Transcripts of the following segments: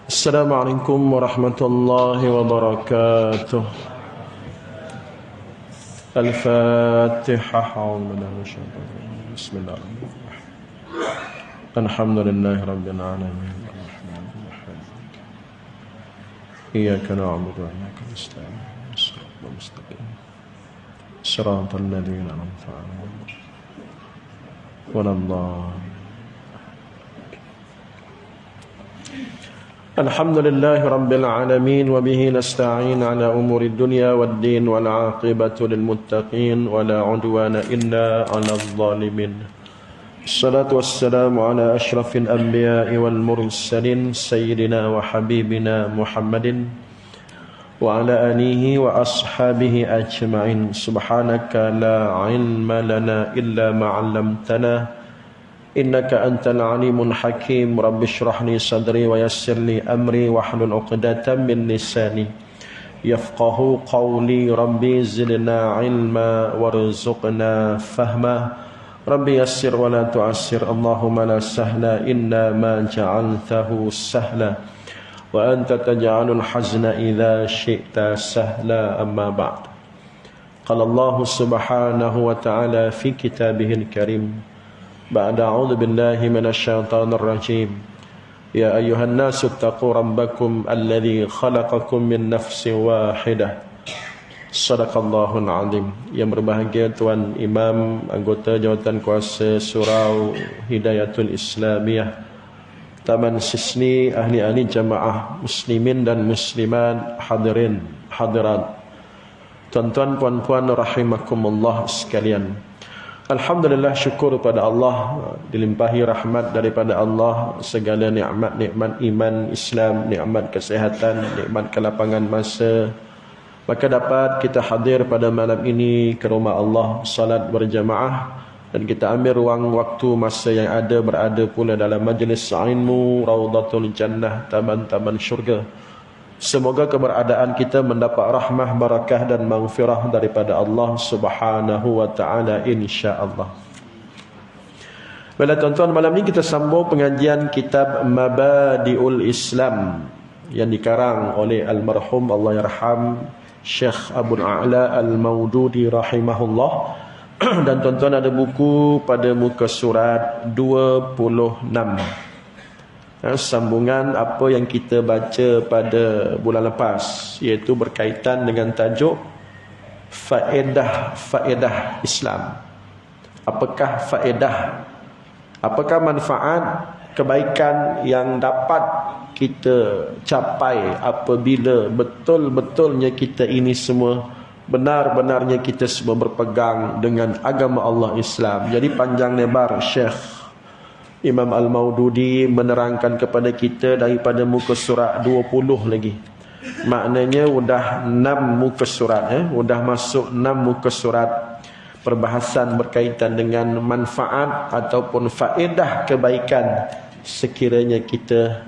Assalamualaikum warahmatullahi wabarakatuh. Al-Fatihah. Bismillahirrahmanirrahim. Alhamdulillahi rabbil alamin. Iyyaka na'budu wa iyyaka nasta'in. Shiratal mustaqim. Shiratal ladzina an'amta 'alaihim. Alhamdulillahi rabbil alamin wa bihi nasta'in ala umuri dunya waddin wal 'aqibatu lil muttaqin wa la 'udwana illa 'alal zalimin. Assalatu wassalamu ala asyrafil anbiya'i wal mursalin sayyidina wa habibina Muhammadin wa ala alihi wa ashabihi ajma'in. Subhanaka la ilma lana illa ma 'allamtana innaka antal alimul hakim. Rabbi shrah li sadri wa yassir li amri wahlul 'uqdatam min lisani yafqahu qawli. Rabbi zidna ilma warzuqna fahma. Rabbi yassir wa la tu'assir. Allahumma la sahla illa ma ja'altahu sahla wa anta taj'alul hazna idza syi'ta sahla. Amma ba'd. Qala Allah subhanahu wa ta'ala fi kitabihil karim ba'da a'udzu billahi minasyaitonir rajim. Ya ayyuhan nasu taqu rabbakum alladzi khalaqakum min nafsin wahidah. Shadaqallahul azim. Yang berbahagia Tuan Imam, anggota jawatan kuasa Surau Hidayatul Islamiyah, Taman Sisni, ahli-ahli jamaah muslimin dan muslimat, hadirin hadirat, tuan-tuan puan-puan rahimakumullah sekalian. Alhamdulillah, syukur pada Allah, dilimpahi rahmat daripada Allah, segala nikmat-nikmat iman Islam, nikmat kesehatan, nikmat kelapangan masa, maka dapat kita hadir pada malam ini ke rumah Allah, salat berjamaah, dan kita ambil ruang waktu masa yang ada berada pula dalam majlis ilmu Raudatul Jannah, taman-taman syurga. Semoga keberadaan kita mendapat rahmah, barakah dan maghfirah daripada Allah subhanahu wa ta'ala, insya-Allah. Baiklah tuan-tuan, malam ini kita sambung pengajian kitab Mabadi'ul Islam yang dikarang oleh almarhum Allahyarham Syekh Abul A'la Al-Maududi rahimahullah. Dan tuan-tuan ada buku pada muka surat 26. Sambungan apa yang kita baca pada bulan lepas, iaitu berkaitan dengan tajuk faedah Islam. Apakah faedah, apakah manfaat, kebaikan yang dapat kita capai apabila betul-betulnya kita ini semua, benar-benarnya kita semua berpegang dengan agama Allah Islam. Jadi panjang lebar Syekh Imam Al-Maududi menerangkan kepada kita daripada muka surat 20 lagi. Maknanya sudah 6 muka surat, sudah masuk 6 muka surat perbahasan berkaitan dengan manfaat ataupun faedah kebaikan sekiranya kita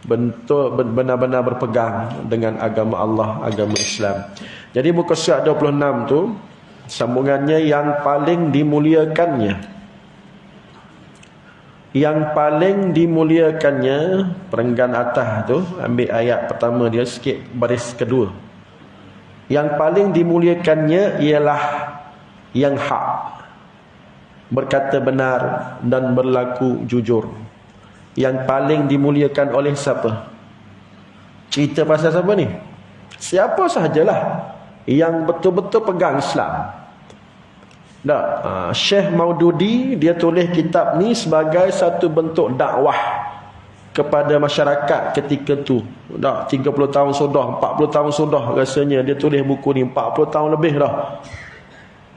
benar-benar berpegang dengan agama Allah, agama Islam. Jadi muka surat 26 tu sambungannya yang paling dimuliakannya. Yang paling dimuliakannya, perenggan atas tu, ambil ayat pertama dia sikit, baris kedua. Yang paling dimuliakannya ialah yang hak, berkata benar dan berlaku jujur. Yang paling dimuliakan oleh siapa? Cerita pasal siapa ni? Siapa sahajalah yang betul-betul pegang Islam. Syekh Maududi dia tulis kitab ni sebagai satu bentuk dakwah kepada masyarakat ketika tu. 30 tahun sudah, 40 tahun sudah rasanya dia tulis buku ni, 40 tahun lebih dah.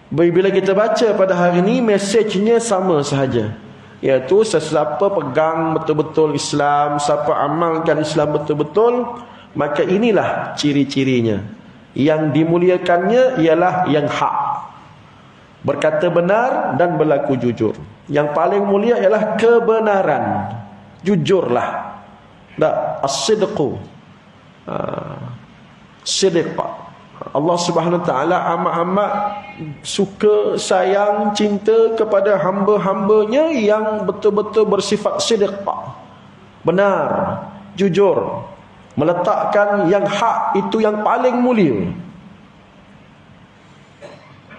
Bila kita baca pada hari ni, mesejnya sama sahaja, iaitu sesiapa pegang betul-betul Islam, siapa amalkan Islam betul-betul, maka inilah ciri-cirinya. Yang dimuliakannya ialah yang hak, berkata benar dan berlaku jujur. Yang paling mulia ialah kebenaran, jujurlah. As-sidqu, sidq. Allah Subhanahu Wa Taala amat-amat suka, sayang, cinta kepada hamba-hambanya yang betul-betul bersifat sidq. benar, jujur, meletakkan yang hak itu yang paling mulia.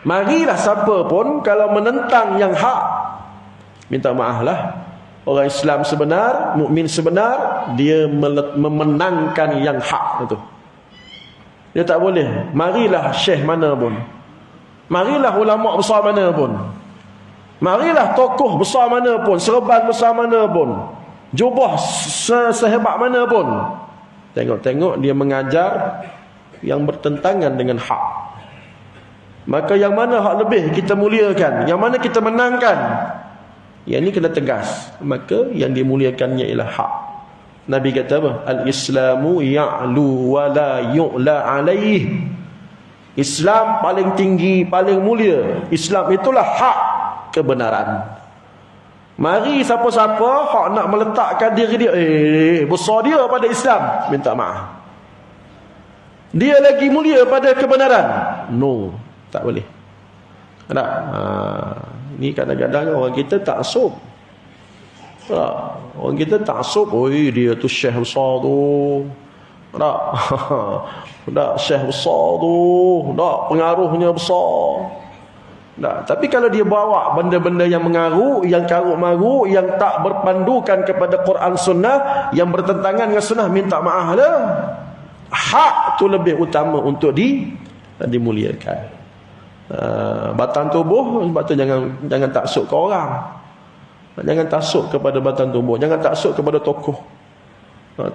Marilah siapa pun kalau menentang yang hak, minta maaf lah. Orang Islam sebenar, mukmin sebenar, dia memenangkan yang hak itu. Dia tak boleh. Marilah syekh mana pun, marilah ulama besar mana pun, marilah tokoh besar mana pun, serban besar mana pun, jubah sehebat mana pun, tengok-tengok dia mengajar yang bertentangan dengan hak, maka yang mana hak lebih kita muliakan, yang mana kita menangkan, yang ini kena tegas. Maka yang dimuliakannya ialah hak. Nabi kata apa? Al-Islamu ya'lu wa la yu'la alaih. Islam paling tinggi, paling mulia. Islam itulah hak, kebenaran. Mari siapa-siapa hak nak meletakkan diri dia, besar dia pada Islam, minta maaf, dia lagi mulia pada kebenaran. No, tak boleh. Tak. Ni kadang-kadang orang kita taksub. Orang kita taksub, dia tu syekh besar tu. Tak, syekh besar tu, tak, pengaruhnya besar. Tak. Tapi kalau dia bawa benda-benda yang mengaruh, yang karuk-maruk, yang tak berpandukan kepada Quran Sunnah, yang bertentangan dengan Sunnah, minta maaf lah. Hak tu lebih utama untuk dimuliakan. Batang tubuh, sebab tu jangan taksub ke orang, jangan taksub kepada batang tubuh, jangan taksub kepada tokoh,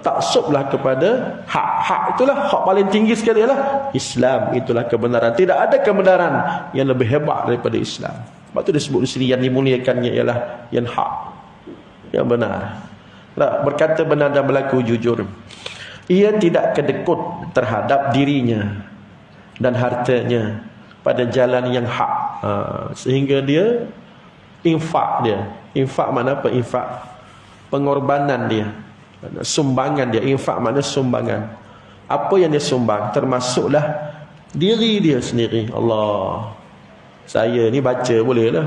taksublah kepada hak. Hak itulah hak paling tinggi sekali, ialah Islam, itulah kebenaran. Tidak ada kebenaran yang lebih hebat daripada Islam. Sebab tu disebut di sini yang dimuliakannya ialah yang hak, yang benar. Berkata benar dan berlaku jujur. Ia tidak kedekut terhadap dirinya dan hartanya pada jalan yang hak, sehingga dia infak dia. Infak mana apa? Infak pengorbanan dia, sumbangan dia. Infak mana sumbangan. Apa yang dia sumbang termasuklah diri dia sendiri. Allah, saya ni baca boleh lah.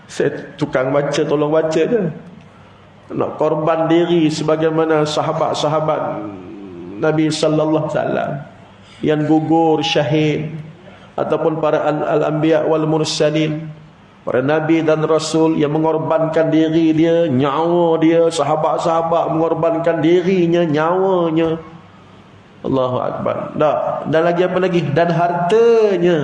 Saya tukang baca, tolong baca je. Nak korban diri sebagaimana sahabat-sahabat Nabi sallallahu alaihi wasallam yang gugur syahid, ataupun para al-anbiya wal mursalin, para nabi dan rasul yang mengorbankan diri dia, nyawa dia. Sahabat-sahabat mengorbankan dirinya, nyawanya. Allahu akbar. Dan lagi apa lagi? Dan hartanya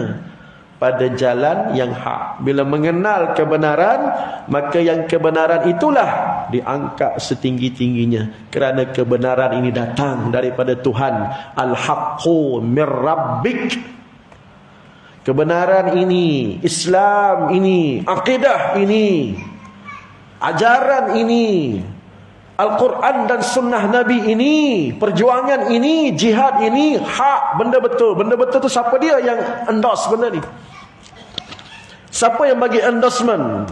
pada jalan yang hak. Bila mengenal kebenaran, maka yang kebenaran itulah diangkat setinggi-tingginya, kerana kebenaran ini datang daripada Tuhan. Al-haqqu mir rabbik. Kebenaran ini, Islam ini, akidah ini, ajaran ini, Al-Quran dan sunnah Nabi ini, perjuangan ini, jihad ini, hak, benda betul. Benda betul tu siapa dia yang endorse benda ni? Siapa yang bagi endorsement?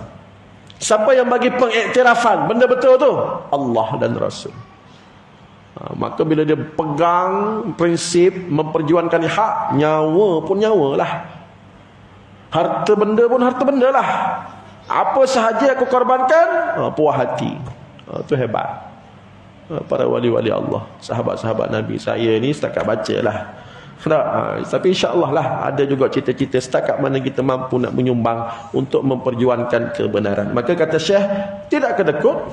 Siapa yang bagi pengiktirafan benda betul tu? Allah dan Rasul. Maka bila dia pegang prinsip memperjuangkan hak, nyawa pun nyawa lah, harta benda pun harta benda lah. Apa sahaja aku korbankan, puas hati. Itu hebat. Para wali-wali Allah, sahabat-sahabat Nabi. Saya ni setakat baca lah. Tapi insyaAllah lah ada juga cita-cita setakat mana kita mampu nak menyumbang untuk memperjuangkan kebenaran. Maka kata Syekh, tidak kedekut.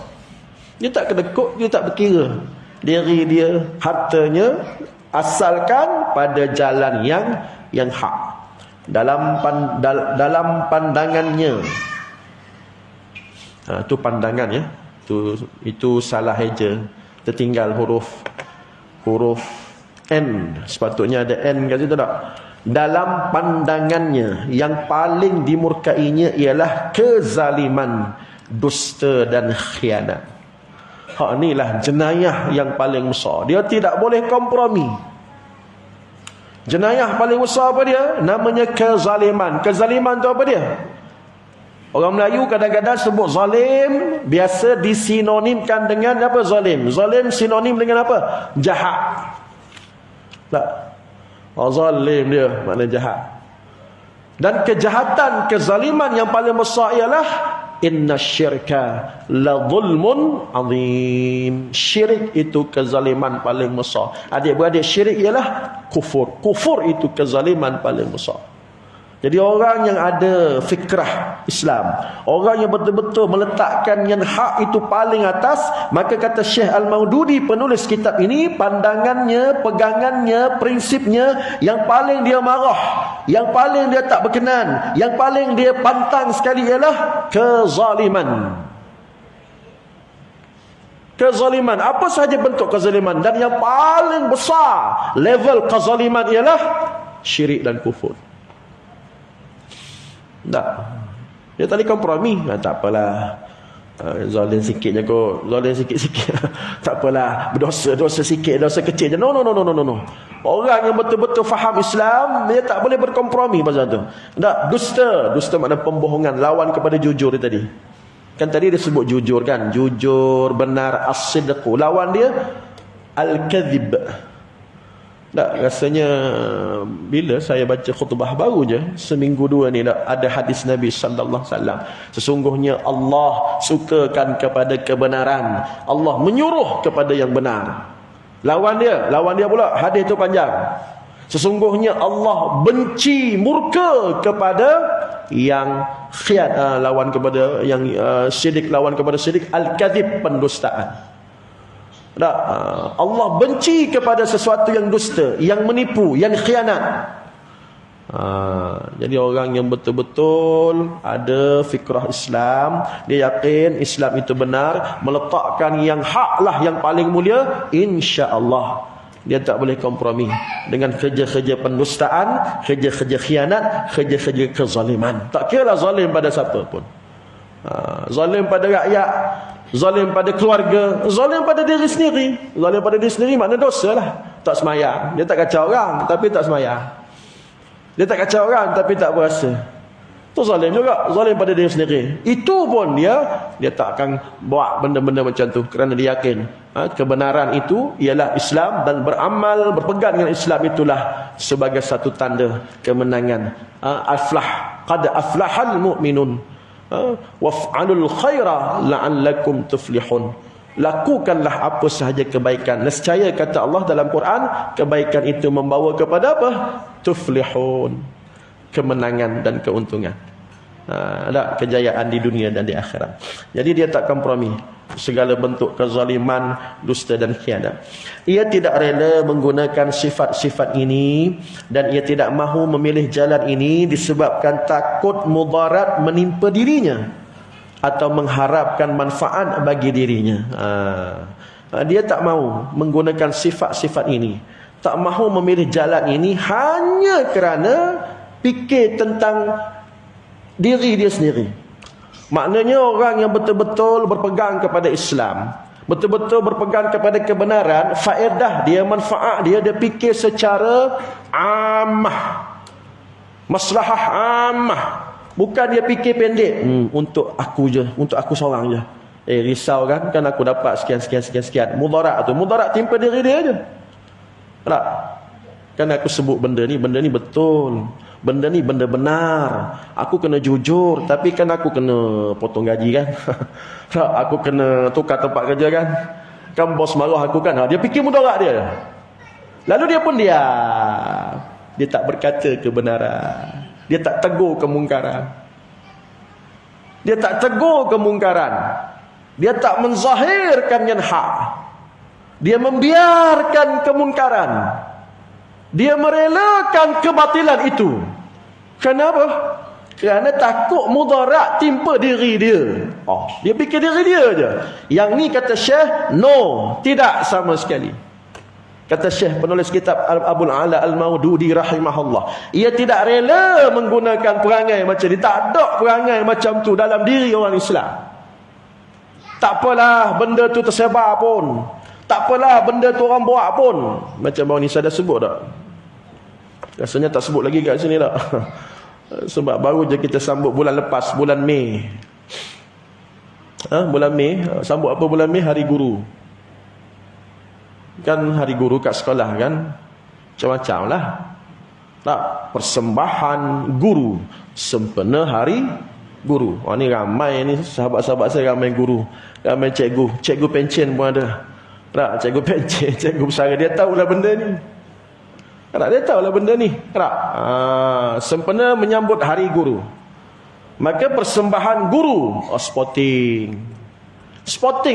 Dia tak kedekut, dia tak berkira diri dia, hartanya, asalkan pada jalan yang hak. Dalam pandangannya. Itu pandangan ya. Itu salah eja. Tertinggal huruf N. Sepatutnya ada N kat situ tak? Dalam pandangannya, yang paling dimurkainya ialah kezaliman, dusta dan khianat. Inilah jenayah yang paling besar. Dia tidak boleh kompromi. Jenayah paling besar apa dia? Namanya kezaliman. Kezaliman tu apa dia? Orang Melayu kadang-kadang sebut zalim, biasa disinonimkan dengan apa? Zalim. Zalim sinonim dengan apa? Jahat. Tak. Zalim dia makna jahat. Dan kejahatan, kezaliman yang paling besar ialah inna syirka la zulmun azim. Syirik itu kezaliman paling besar. Adik-beradik, syirik ialah kufur. Kufur itu kezaliman paling besar. Jadi orang yang ada fikrah Islam, orang yang betul-betul meletakkan yang hak itu paling atas, maka kata Syekh Al-Maududi, penulis kitab ini, pandangannya, pegangannya, prinsipnya, yang paling dia marah, yang paling dia tak berkenan, yang paling dia pantang sekali ialah kezaliman. Kezaliman, apa sahaja bentuk kezaliman, dan yang paling besar level kezaliman ialah syirik dan kufur. Tak. Dia tadi kompromi. Tak apalah. Zalim sikit je kot. Zalim sikit-sikit. Tak apalah. Berdosa sikit. Dosa kecil je. No. Orang yang betul-betul faham Islam, dia tak boleh berkompromi pasal tu. Tak. Dusta. Dusta makna pembohongan. Lawan kepada jujur dia tadi. Kan tadi dia sebut jujur kan. Jujur, benar, as-sidqu. Lawan dia al-kadhib. Tak, rasanya bila saya baca khutbah baru je seminggu dua ni, tak, ada hadis Nabi sallallahu alaihi wasallam, sesungguhnya Allah sukakan kepada kebenaran, Allah menyuruh kepada yang benar. Lawan dia pula hadis tu panjang, sesungguhnya Allah benci, murka kepada yang khianat, lawan kepada yang syirik, lawan kepada syirik, al-kadhib, pendustaan. Tak, Allah benci kepada sesuatu yang dusta, yang menipu, yang khianat. Jadi orang yang betul-betul ada fikrah Islam, dia yakin Islam itu benar, meletakkan yang hak lah yang paling mulia, insya-Allah dia tak boleh kompromi dengan kerja-kerja pendustaan, kerja-kerja khianat, kerja-kerja kezaliman. Tak kira lah zalim pada siapa pun. Zalim pada rakyat, zalim pada keluarga, zalim pada diri sendiri. Zalim pada diri sendiri makna dosa lah. Tak semayang. Dia tak kacau orang tapi tak semayang. Dia tak kacau orang tapi tak berasa. Itu zalim juga. Zalim pada diri sendiri. Itu pun dia tak akan buat benda-benda macam tu, kerana dia yakin kebenaran itu ialah Islam, dan beramal, berpegang dengan Islam itulah sebagai satu tanda kemenangan. Qad aflahal mu'minun. Waf'alul khaira la'allakum tuflihun. Lakukanlah apa sahaja kebaikan, nescaya kata Allah dalam Quran, kebaikan itu membawa kepada apa? Tuflihun, kemenangan dan keuntungan. Ada kejayaan di dunia dan di akhirat. Jadi dia tak kompromi segala bentuk kezaliman, dusta dan khianat. Ia tidak rela menggunakan sifat-sifat ini, dan ia tidak mahu memilih jalan ini disebabkan takut mudarat menimpa dirinya atau mengharapkan manfaat bagi dirinya. Dia tak mahu menggunakan sifat-sifat ini, tak mahu memilih jalan ini hanya kerana fikir tentang diri dia sendiri. Maknanya orang yang betul-betul berpegang kepada Islam, betul-betul berpegang kepada kebenaran, faedah dia, manfaat dia fikir secara ammah, maslahah ammah. Bukan dia fikir pendek, untuk aku je, untuk aku seorang je. Risau kan aku dapat sekian. Mudarat timpa diri dia je. Tak? Kan aku sebut benda ni betul. Benda ni benda benar. Aku kena jujur, tapi kan aku kena potong gaji kan. Aku kena tukar tempat kerja kan. Kan bos marah aku kan. Dia fikir mudarat dia. Lalu dia pun diam. Dia tak berkata kebenaran. Dia tak tegur kemungkaran. Dia tak tegur kemungkaran. Dia tak menzahirkan yang hak. Dia membiarkan kemungkaran. Dia merelakan kebatilan itu. Kenapa? Kerana takut mudarat timpa diri dia. Dia fikir diri dia je. Yang ni kata Syekh, no, tidak sama sekali. Kata Syekh penulis kitab Abul Ala Al-Maududi rahimahullah, ia tidak rela menggunakan perangai macam ni. Tak ada perangai macam tu dalam diri orang Islam. Tak apalah benda tu tersebar pun, tak apalah benda tu orang buat pun. Macam bawah ni saya dah sebut tak? Rasanya tak sebut lagi kat sini tak? Sebab baru je kita sambut bulan lepas, bulan Mei. Bulan Mei, sambut apa bulan Mei? Hari Guru. Kan hari guru kat sekolah kan macam-macam lah. Tak, persembahan guru sempena hari Guru. Ni ramai ni sahabat-sahabat saya, ramai guru, ramai cikgu. Cikgu pencen pun ada. Tak, cikgu pencen, cikgu besar, dia tahulah benda ni. Tak, dia tahulah benda ni. Tak. Sempena menyambut hari guru, maka persembahan guru, sporting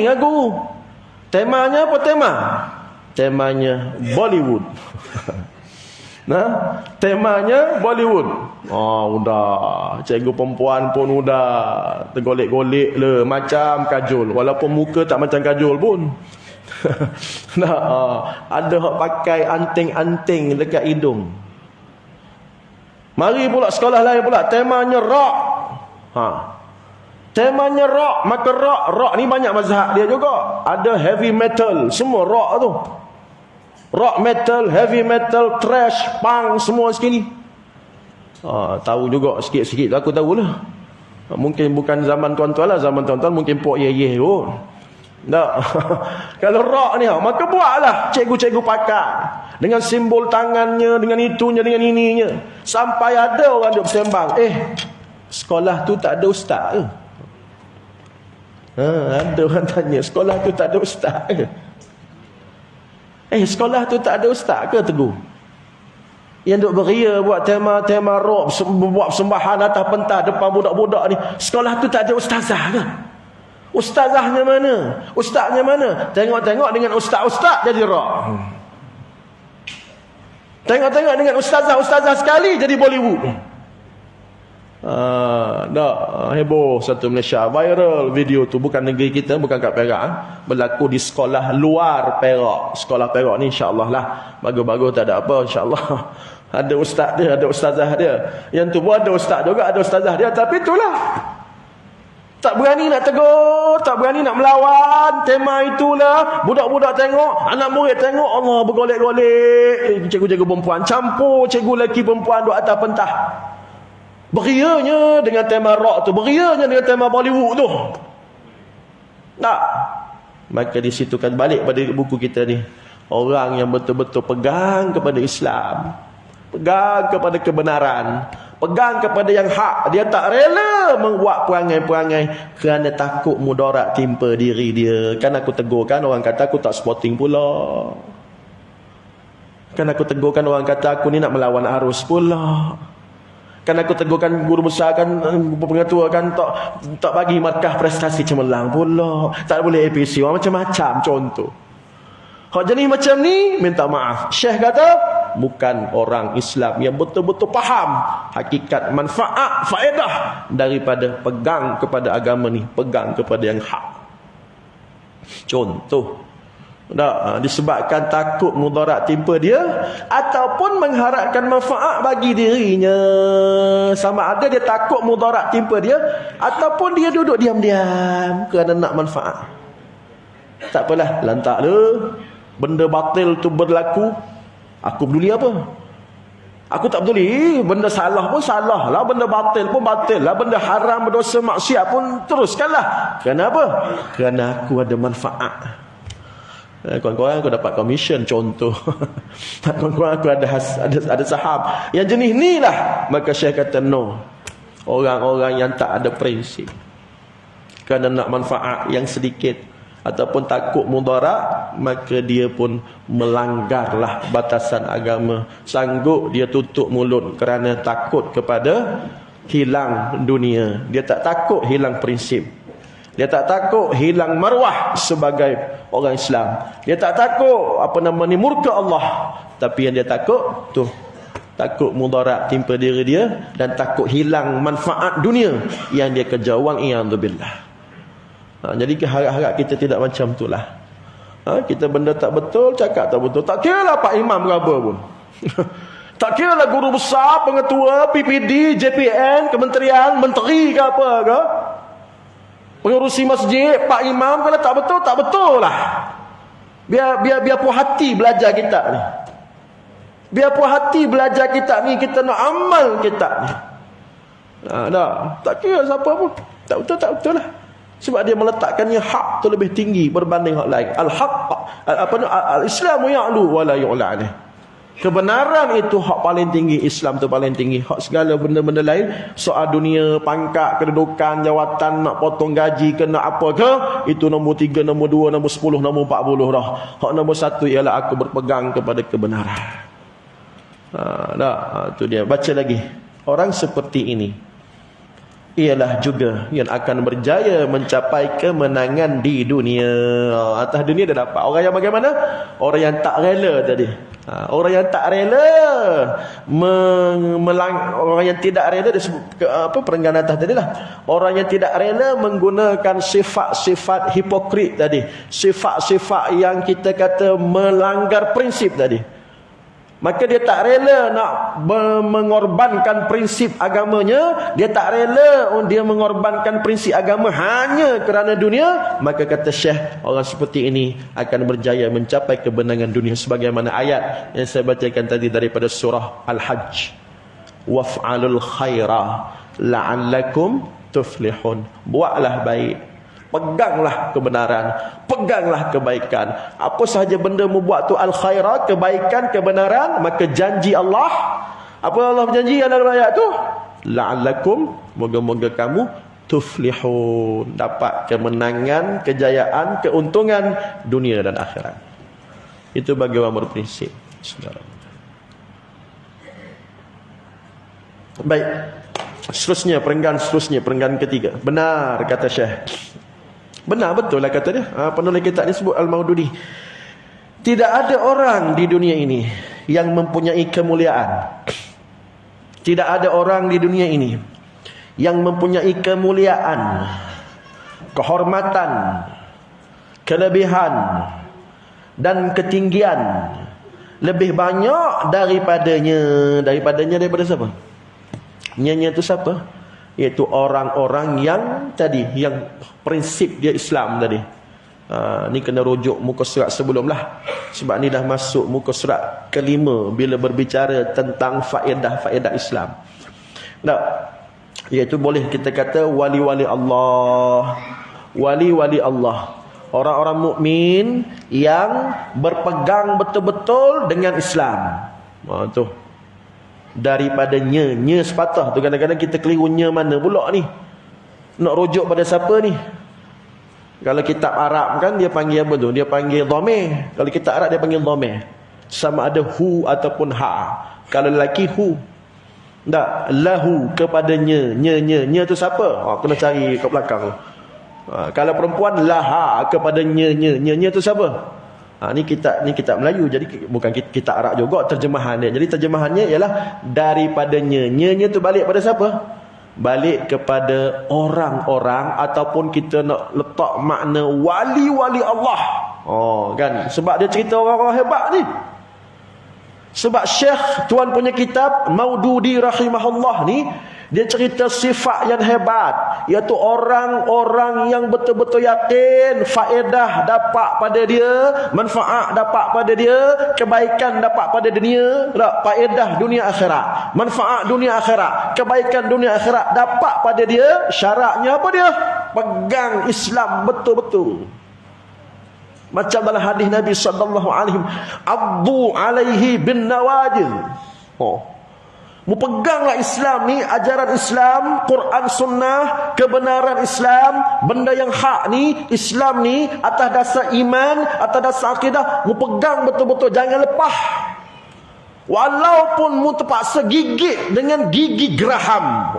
lah guru. Temanya apa tema? Temanya Bollywood. Nah, temanya Bollywood. Udah. Cikgu perempuan pun udah tergolek-golek le macam kajol, walaupun muka tak macam kajol pun. Ada hak pakai anting-anting dekat hidung. Mari pula sekolah lain pula, temanya rock. Temanya rock, maka rock ni banyak mazhab dia juga. Ada heavy metal, semua rock tu. Rock metal, heavy metal, trash, punk, semua sekali. Tahu juga sikit-sikit, aku tahulah. Mungkin bukan zaman tuan-tuan lah, zaman tuan-tuan mungkin pok ye-ye kot. Tak. Kalau rock ni, maka buatlah cikgu-cikgu pakai dengan simbol tangannya, dengan itunya, dengan ininya. Sampai ada orang duk bersembang, sekolah tu tak ada ustaz ke? Ada orang tanya, sekolah tu tak ada ustaz ke? Sekolah tu tak ada ustaz ke, teguh? Yang duk beria buat tema-tema rock, buat sembahan atas pentas depan budak-budak ni. Sekolah tu tak ada ustazah ke? Ustazahnya mana? Ustaznya mana? Tengok-tengok dengan ustaz-ustaz jadi rock. Tengok-tengok dengan ustazah-ustazah sekali jadi Bollywood. Heboh satu Malaysia, viral video tu. Bukan negeri kita, bukan kat Perak, berlaku di sekolah luar Perak. Sekolah Perak ni insya-Allah lah bagus-bagus, tak ada apa, insya-Allah. Ada ustaz dia, ada ustazah dia. Yang tu pun ada ustaz juga, ada ustazah dia. Tapi itulah, tak berani nak tegur, tak berani nak melawan tema itulah. Budak-budak tengok, anak murid tengok, Allah bergolek-golek. Cikgu-cikgu perempuan campur cikgu lelaki perempuan duk atas pentas. Berianya dengan tema rock tu, berianya dengan tema Bollywood tu. Tak. Maka di situ kan balik pada buku kita ni. Orang yang betul-betul pegang kepada Islam, pegang kepada kebenaran, pegang kepada yang hak, dia tak rela membuat perangai-perangai kerana takut mudarat timpa diri dia. Kan aku tegurkan, orang kata aku tak sporting pula. Kan aku tegurkan, orang kata aku ni nak melawan arus pula. Kan aku tegurkan, guru besar kan, pengetua kan, tak bagi markah prestasi cemerlang pula. Tak boleh APC, orang macam-macam contoh. Hak jenis macam ni, minta maaf. Syekh kata, bukan orang Islam yang betul-betul faham hakikat manfaat, faedah daripada pegang kepada agama ni, pegang kepada yang hak. Contoh, disebabkan takut mudarat timpa dia ataupun mengharapkan manfaat bagi dirinya. Sama ada dia takut mudarat timpa dia ataupun dia duduk diam-diam kerana nak manfaat. Tak apalah, lantak le. Benda batil tu berlaku, aku peduli apa? Aku tak peduli. Benda salah pun salah lah, benda batil pun batil lah, benda haram, berdosa, maksiat pun teruskanlah. Kenapa? Kerana aku ada manfaat. Kawan-kawan aku dapat komisen contoh. Kawan-kawan aku ada saham. Yang jenis ni lah. Maka Syekh kata no. Orang-orang yang tak ada prinsip kerana nak manfaat yang sedikit ataupun takut mudarat, maka dia pun melanggarlah batasan agama. Sanggup dia tutup mulut kerana takut kepada hilang dunia. Dia tak takut hilang prinsip. Dia tak takut hilang maruah sebagai orang Islam. Dia tak takut murka Allah. Tapi yang dia takut tu, takut mudarat timpa diri dia dan takut hilang manfaat dunia yang dia kerja wang, iyadzubillah. Jadi harap-harap kita tidak macam itulah. Kita benda tak betul, cakap tak betul. Tak kira lah Pak Imam berapa pun. Tak kira lah guru besar, pengetua, PPD, JPN, kementerian, menteri ke apa ke, pengurusi masjid, Pak Imam, kalau tak betul, tak betul lah. Biar puas hati belajar kitab ni. Biar puas hati belajar kitab ni, kita nak amal kitab ni. Tak kira siapa pun. Tak betul lah. Sebab dia meletakkannya hak tu lebih tinggi berbanding hak lain. Al-haq, al-Islamu ya'lu wa la yu'la alaih. Kebenaran itu hak paling tinggi, Islam tu paling tinggi. Hak segala benda-benda lain, soal dunia, pangkat, kedudukan, jawatan, nak potong gaji ke nak apa ke, itu nombor 3, nombor 2, nombor 10, nombor 40 dah. Hak nombor 1 ialah aku berpegang kepada kebenaran. Itu dia. Baca lagi. Orang seperti ini ialah juga yang akan berjaya mencapai kemenangan di dunia. Atas dunia dah dapat. Orang yang bagaimana? Orang yang tak rela tadi. Orang yang tak rela orang yang tidak rela perenggan atas tadi lah. Orang yang tidak rela menggunakan sifat-sifat hipokrit tadi. Sifat-sifat yang kita kata melanggar prinsip tadi. Maka dia tak rela nak mengorbankan prinsip agamanya. Dia tak rela dia mengorbankan prinsip agama hanya kerana dunia. Maka kata Syekh, orang seperti ini akan berjaya mencapai kemenangan dunia. Sebagaimana ayat yang saya bacakan tadi daripada surah Al-Hajj. Waf'alul khaira la'allakum tuflihun. Buatlah baik, peganglah kebenaran, peganglah kebaikan. Apa sahaja benda membuat tu al-khairat, kebaikan, kebenaran, maka janji Allah, apa Allah berjanji dalam ayat tu? La'allakum, moga-moga kamu tuflihun, dapat kemenangan, kejayaan, keuntungan dunia dan akhirat. Itu bagi orang berprinsip, saudara. Baik. Seterusnya, perenggan ketiga. Benar kata Syekh. Benar betul lah kata dia. Penulis kitab ni sebut Al-Maududi. Tidak ada orang di dunia ini yang mempunyai kemuliaan. Tidak ada orang di dunia ini yang mempunyai kemuliaan, kehormatan, kelebihan dan ketinggian lebih banyak daripada siapa? Nya tu siapa? Iaitu orang-orang yang tadi, yang prinsip dia Islam tadi. Ni kena rujuk muka surat sebelum lah. Sebab ni dah masuk muka surat kelima bila berbicara tentang faedah-faedah Islam. Iaitu boleh kita kata wali-wali Allah. Wali-wali Allah. Orang-orang mukmin yang berpegang betul-betul dengan Islam. Tu. Daripada nya sepatah tu, kadang-kadang kita keliru nya mana pula ni. Nak rujuk pada siapa ni? Kalau kitab Arab kan dia panggil apa tu? Dia panggil dhamir. Kalau kitab Arab dia panggil dhamir. Sama ada hu ataupun ha. Kalau lelaki hu. Tak, lahu kepadanya. Nya tu siapa? Kena cari kat belakang. Kalau perempuan laha kepadanya. Nya tu siapa? Ni kitab Melayu, jadi bukan kitab Arab juga terjemahan dia. Jadi terjemahannya ialah daripadanya. Nya tu balik pada siapa? Balik kepada orang-orang, ataupun kita nak letak makna wali-wali Allah. Kan? Sebab dia cerita orang-orang hebat ni. Sebab Syekh tuan punya kitab Maududi rahimahullah ni, dia cerita sifat yang hebat, iaitu orang-orang yang betul-betul yakin faedah dapat pada dia, manfaat dapat pada dia, kebaikan dapat pada dunia, faedah dunia akhirat, manfaat dunia akhirat, kebaikan dunia akhirat dapat pada dia. Syaratnya apa dia? Pegang Islam betul-betul. Macam dalam hadis Nabi sallallahu alaihi wasallam, "Addu alaihi bin nawajil." Peganglah Islam ni, ajaran Islam, Quran Sunnah, kebenaran Islam, benda yang hak ni, Islam ni atas dasar iman, atas dasar akidah, pegang betul-betul, jangan lepas. Walaupun mu terpaksa gigit dengan gigi geraham.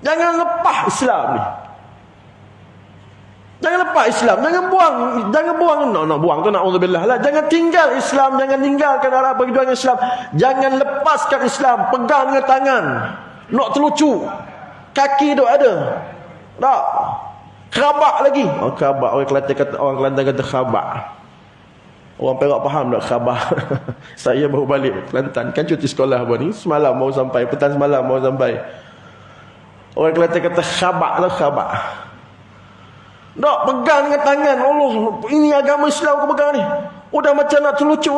Jangan lepas Islam ni. Jangan lepas Islam, jangan buang buang tu na'udzubillah lah. Jangan tinggal Islam, jangan tinggalkan arah perjuangan Islam. Jangan lepaskan Islam, pegang dengan tangan. Nak terlucu, kaki duk ada. Tak. Khabak lagi. Khabak, orang Kelantan kata khabak. Orang Perak faham tak khabak? Saya baru balik Kelantan, kan cuti sekolah apa ni, semalam baru sampai, petang semalam baru sampai. Orang Kelantan kata khabak lah, khabak. Tak, pegang dengan tangan. Allah, ini agama Islam kau pegang ni. Udah macam nak terlucu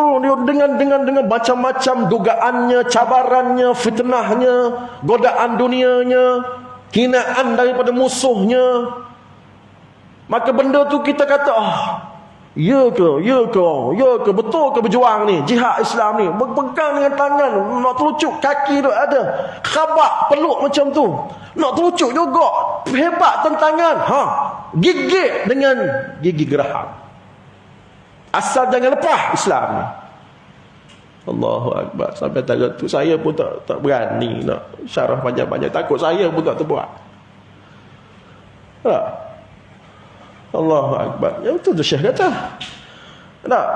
dengan macam-macam dugaannya, cabarannya, fitnahnya, godaan dunianya, hinaan daripada musuhnya. Maka benda tu kita kata, Ya ke? Ya ke? Ya ke? Betul ke berjuang ni? Jihad Islam ni. Berpegang dengan tangan. Nak telucuk kaki tu ada. Khabak peluk macam tu. Nak telucuk juga. Hebat tangan. Gigit dengan gigi geraham. Asal jangan lepas Islam ni. Allahu Akbar. Sampai tak tu saya pun tak berani nak syarah panjang-panjang. Takut saya pun tak terbuat. Allahu Akbar. Ya betul tu Syekh kata. Tak.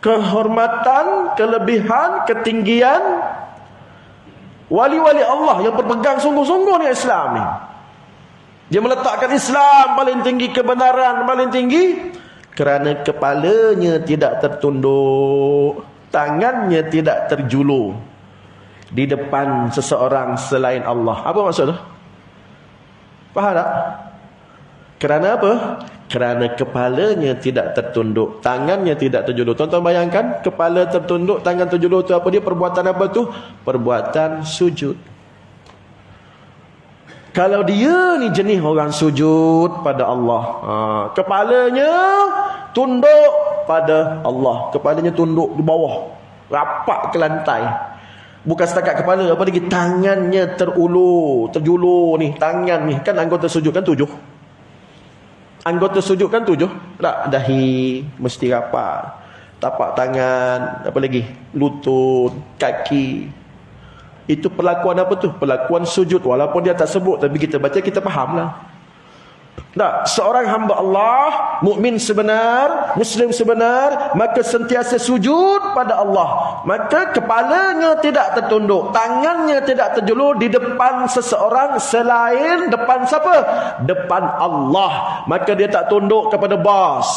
Kehormatan, kelebihan, ketinggian wali-wali Allah yang berpegang sungguh-sungguh dengan Islam ni. Dia meletakkan Islam paling tinggi, kebenaran paling tinggi kerana kepalanya tidak tertunduk, tangannya tidak terjulur di depan seseorang selain Allah. Apa maksud tu? Faham tak? Kerana apa? Kerana kepalanya tidak tertunduk, tangannya tidak terjulur. Tuan-tuan bayangkan, kepala tertunduk, tangan terjulur tu apa dia? Perbuatan apa tu? Perbuatan sujud. Kalau dia ni jenis orang sujud pada Allah, kepalanya tunduk pada Allah, kepalanya tunduk di bawah, rapat ke lantai. Bukan setakat kepala, apa lagi? Tangannya terjulur ni, tangan ni. Kan anggota sujud kan 7. Anggota sujud kan 7. Tak, dahi mesti rapat, tapak tangan, apa lagi? Lutut, kaki. Itu perlakuan apa tu? Perlakuan sujud. Walaupun dia tak sebut, tapi kita baca, kita faham lah. Tak, seorang hamba Allah, mukmin sebenar, muslim sebenar, maka sentiasa sujud pada Allah. Maka kepalanya tidak tertunduk, tangannya tidak terjulur di depan seseorang selain depan siapa? Depan Allah. Maka dia tak tunduk kepada bos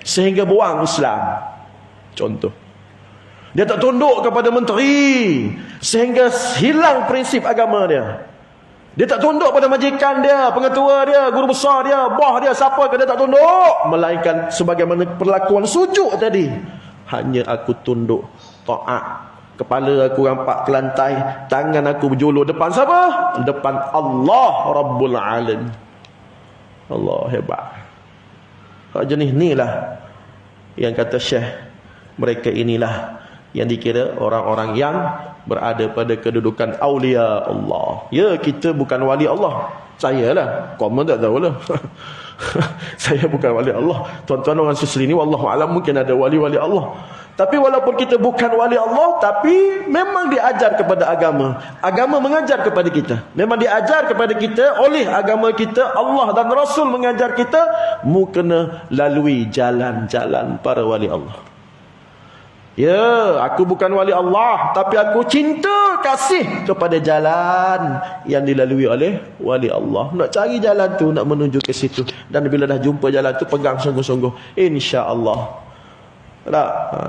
sehingga buang Islam. Contoh. Dia tak tunduk kepada menteri sehingga hilang prinsip agama dia. Dia tak tunduk pada majikan dia, pengetua dia, guru besar dia, bos dia, siapa ke dia tak tunduk. Melainkan sebagaimana perlakuan sujud tadi. Hanya aku tunduk, taat. Kepala aku rampak ke lantai, tangan aku berjulur depan siapa? Depan Allah Rabbul Alamin. Allah hebat. Jenis ni lah yang kata Syekh, mereka inilah yang dikira orang-orang yang berada pada kedudukan awliya Allah. Ya, kita bukan wali Allah. Saya lah. Komen tak tahulah. Saya bukan wali Allah. Tuan-tuan orang Susri ni wallahualam mungkin ada wali-wali Allah. Tapi walaupun kita bukan wali Allah, tapi memang diajar kepada agama. Agama mengajar kepada kita. Memang diajar kepada kita oleh agama kita. Allah dan Rasul mengajar kita, mu kena lalui jalan-jalan para wali Allah. Ya, aku bukan wali Allah, tapi aku cinta kasih kepada jalan yang dilalui oleh wali Allah. Nak cari jalan tu, nak menuju ke situ. Dan bila dah jumpa jalan tu, pegang sungguh-sungguh. InsyaAllah.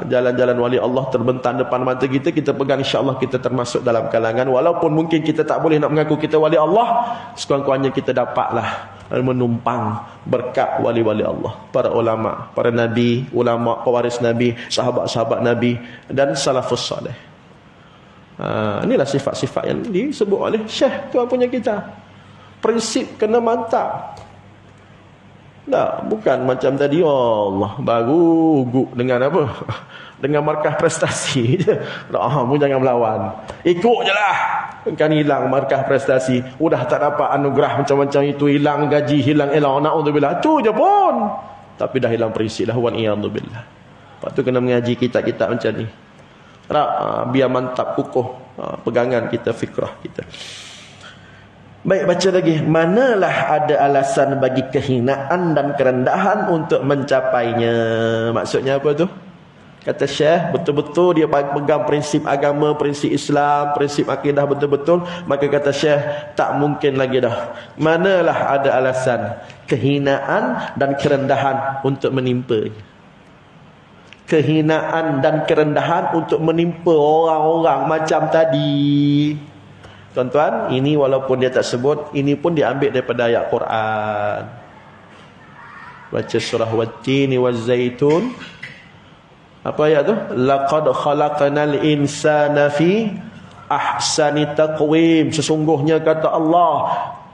Jalan-jalan wali Allah terbentang depan mata kita, kita pegang, insyaAllah kita termasuk dalam kalangan. Walaupun mungkin kita tak boleh nak mengaku kita wali Allah, sekurang-kurangnya kita dapatlah menumpang berkat wali-wali Allah, para ulama, para nabi, ulama pewaris nabi, sahabat-sahabat nabi dan salafus salih. Inilah sifat-sifat yang disebut oleh Syekh tuan punya kita. Prinsip kena mantap. Tak, bukan macam tadi Allah baru guk dengan apa? Dengan markah prestasi je. Pun jangan melawan. Ikut je lah. Kan hilang markah prestasi. Udah tak dapat anugerah macam-macam itu. Hilang gaji, hilang elang. Na'udzubillah. Itu je pun. Tapi dah hilang prinsip lah. Wa'iyadzubillah. Lepas tu kena mengaji kitab-kitab macam ni. Biar mantap kukuh pegangan kita, fikrah kita. Baik, baca lagi. Manalah ada alasan bagi kehinaan dan kerendahan untuk mencapainya. Maksudnya apa tu? Kata Syekh, betul-betul dia pegang prinsip agama, prinsip Islam, prinsip akidah betul-betul. Maka kata Syekh, tak mungkin lagi dah. Manalah ada alasan kehinaan dan kerendahan untuk menimpa. Kehinaan dan kerendahan untuk menimpa orang-orang macam tadi. Tuan-tuan, ini walaupun dia tak sebut, ini pun diambil daripada ayat Quran. Baca surah Wat-Tini Waz-Zaitun. Apa ayat tu? Laqad khalaqnal insana fi ahsani taqwim. Sesungguhnya kata Allah,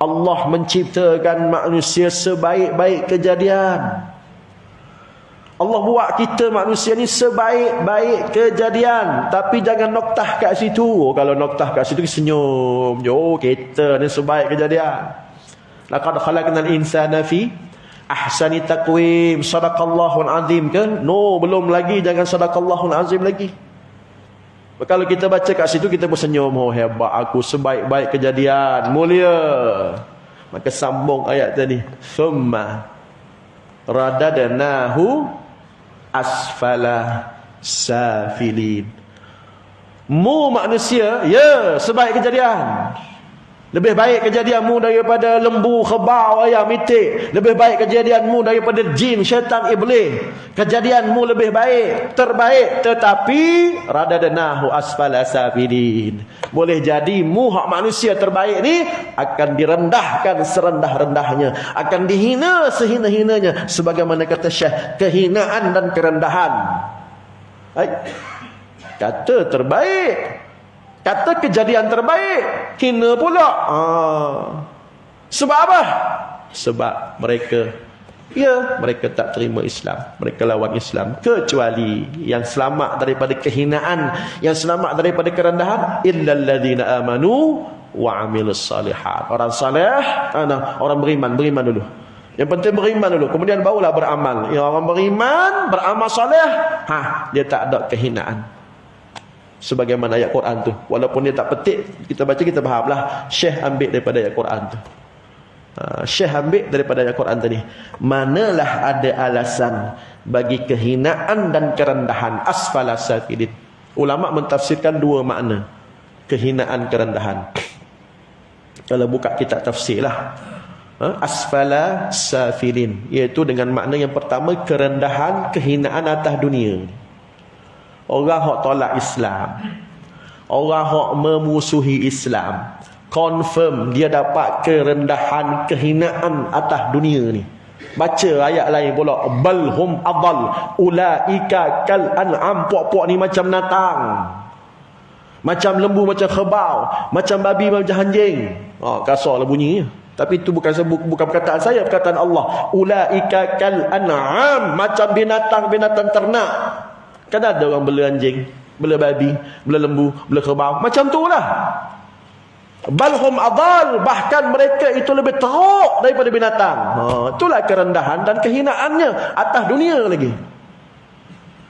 Allah menciptakan manusia sebaik-baik kejadian. Allah buat kita manusia ni sebaik-baik kejadian, tapi jangan noktah kat situ. Kalau noktah kat situ senyum je, oh kita ni sebaik kejadian. Laqad khalaqnal insana fi ahsani taqwim. Sadaqallahul azim ke? No, belum lagi, jangan sadaqallahul azim lagi. Kalau kita baca kat situ kita bersenyum, oh hebat aku, sebaik-baik kejadian, mulia. Maka sambung ayat tadi, summa radadnahu asfala safilin. Mu manusia, ya, sebaik kejadian. Lebih baik kejadianmu daripada lembu, kebau, ayam, itik. Lebih baik kejadianmu daripada jin, syaitan, iblis. Kejadianmu lebih baik, terbaik. Tetapi radadnahu asfala safilin. Boleh jadi mu hak manusia terbaik ni akan direndahkan serendah-rendahnya, akan dihina sehina-hinanya. Sebagaimana kata Syekh, kehinaan dan kerendahan. Kata terbaik, kata kejadian terbaik, hina pula. Sebab apa? Sebab mereka tak terima Islam, mereka lawan Islam. Kecuali yang selamat daripada kehinaan, yang selamat daripada kerendahan, illal ladzina amanu wa amilus salihat. Orang saleh, orang beriman dulu. Yang penting beriman dulu, kemudian barulah beramal. Ya, orang beriman, beramal saleh, dia tak ada kehinaan. Sebagaimana ayat Quran tu, walaupun dia tak petik, kita baca kita fahamlah. Syekh ambil daripada ayat Quran tu. Syekh ambil daripada ayat Quran tadi. Manalah ada alasan bagi kehinaan dan kerendahan, asfala safilin. Ulama mentafsirkan dua makna kehinaan kerendahan. Kalau buka kitab tafsir lah, asfala safilin, iaitu dengan makna yang pertama, kerendahan, kehinaan atas dunia. Orang hak tolak Islam, orang hak memusuhi Islam, confirm dia dapat kerendahan, kehinaan atas dunia ni. Baca ayat lain pula, balhum adall ulaika kal an'am. Puak-puak ni macam natang, macam lembu, macam kebau, macam babi, macam anjing. Kasarlah bunyinya, tapi itu bukan perkataan saya, perkataan Allah. Ulaika kal an'am, macam binatang ternak. Kan ada orang bela anjing, bela babi, bela lembu, bela kerbau, macam tu lah. Balhum adal, bahkan mereka itu lebih teruk daripada binatang. Itulah kerendahan dan kehinaannya atas dunia lagi.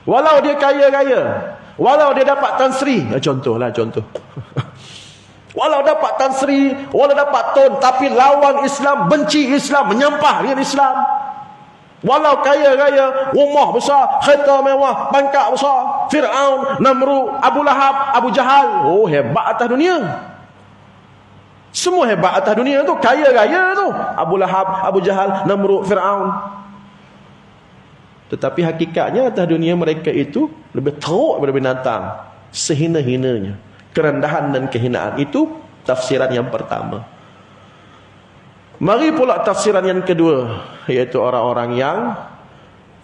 Walau dia kaya-kaya, walau dia dapat Tan Sri, contoh. Walau dapat Tan Sri, walau dapat Tun, tapi lawan Islam, benci Islam, menyampah dengan Islam. Walau kaya-kaya, rumah besar, kereta mewah, pangkat besar, Fir'aun, Namrud, Abu Lahab, Abu Jahal. Oh, hebat atas dunia. Semua hebat atas dunia tu, kaya-kaya tu. Abu Lahab, Abu Jahal, Namrud, Fir'aun. Tetapi hakikatnya atas dunia mereka itu lebih teruk daripada binatang, sehina-hinanya. Kerendahan dan kehinaan itu tafsiran yang pertama. Mari pula tafsiran yang kedua, iaitu orang-orang yang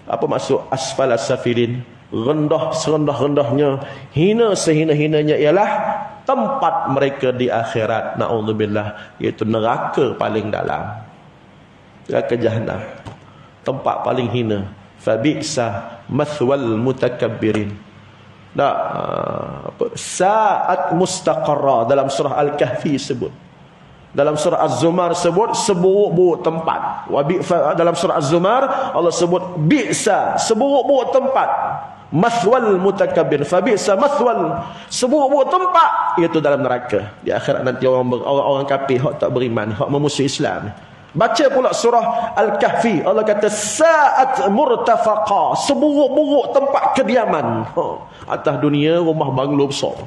apa maksud asfala safilin, rendah serendah-rendahnya, hina sehina-hinanya, ialah tempat mereka di akhirat, naudzubillah, iaitu neraka paling dalam, neraka jahanam, tempat paling hina. Fabi'sa mathwal mutakabbirin. Sa'at mustaqarra, dalam surah Al-Kahfi sebut. Dalam surah Az-Zumar sebut seburuk-buruk tempat. Dalam surah Az-Zumar Allah sebut bi'sa, seburuk-buruk tempat. Mathwal mutakabbir, fa bi'sa mathwal, seburuk-buruk tempat, iaitu dalam neraka. Di akhirat nanti orang kafir, hak tak beriman, hak memusuh Islam. Baca pula surah Al-Kahfi, Allah kata sa'at murtafaqa, seburuk-buruk tempat kediaman. Atas dunia rumah banglo besar,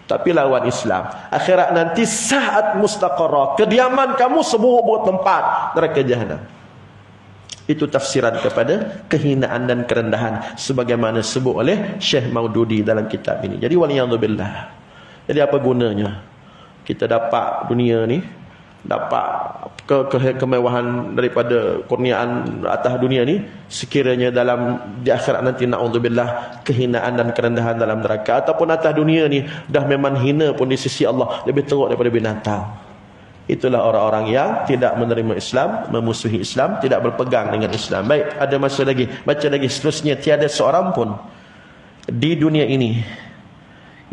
tapi lawan Islam. Akhirat nanti saat mustaqarrah, kediaman kamu seburuk-buruk tempat, neraka jahanam. Itu tafsiran kepada kehinaan dan kerendahan sebagaimana sebut oleh Syekh Maududi dalam kitab ini. Jadi waliyadzubillah. Jadi apa gunanya kita dapat dunia ni, dapat kemewahan daripada kurniaan atas dunia ni, sekiranya dalam di akhirat nanti naudzubillah kehinaan dan kerendahan dalam neraka, ataupun atas dunia ni dah memang hina pun di sisi Allah, lebih teruk daripada binatang. Itulah orang-orang yang tidak menerima Islam, memusuhi Islam, tidak berpegang dengan Islam. Baik, ada masa lagi. Baca lagi seterusnya. Tiada seorang pun di dunia ini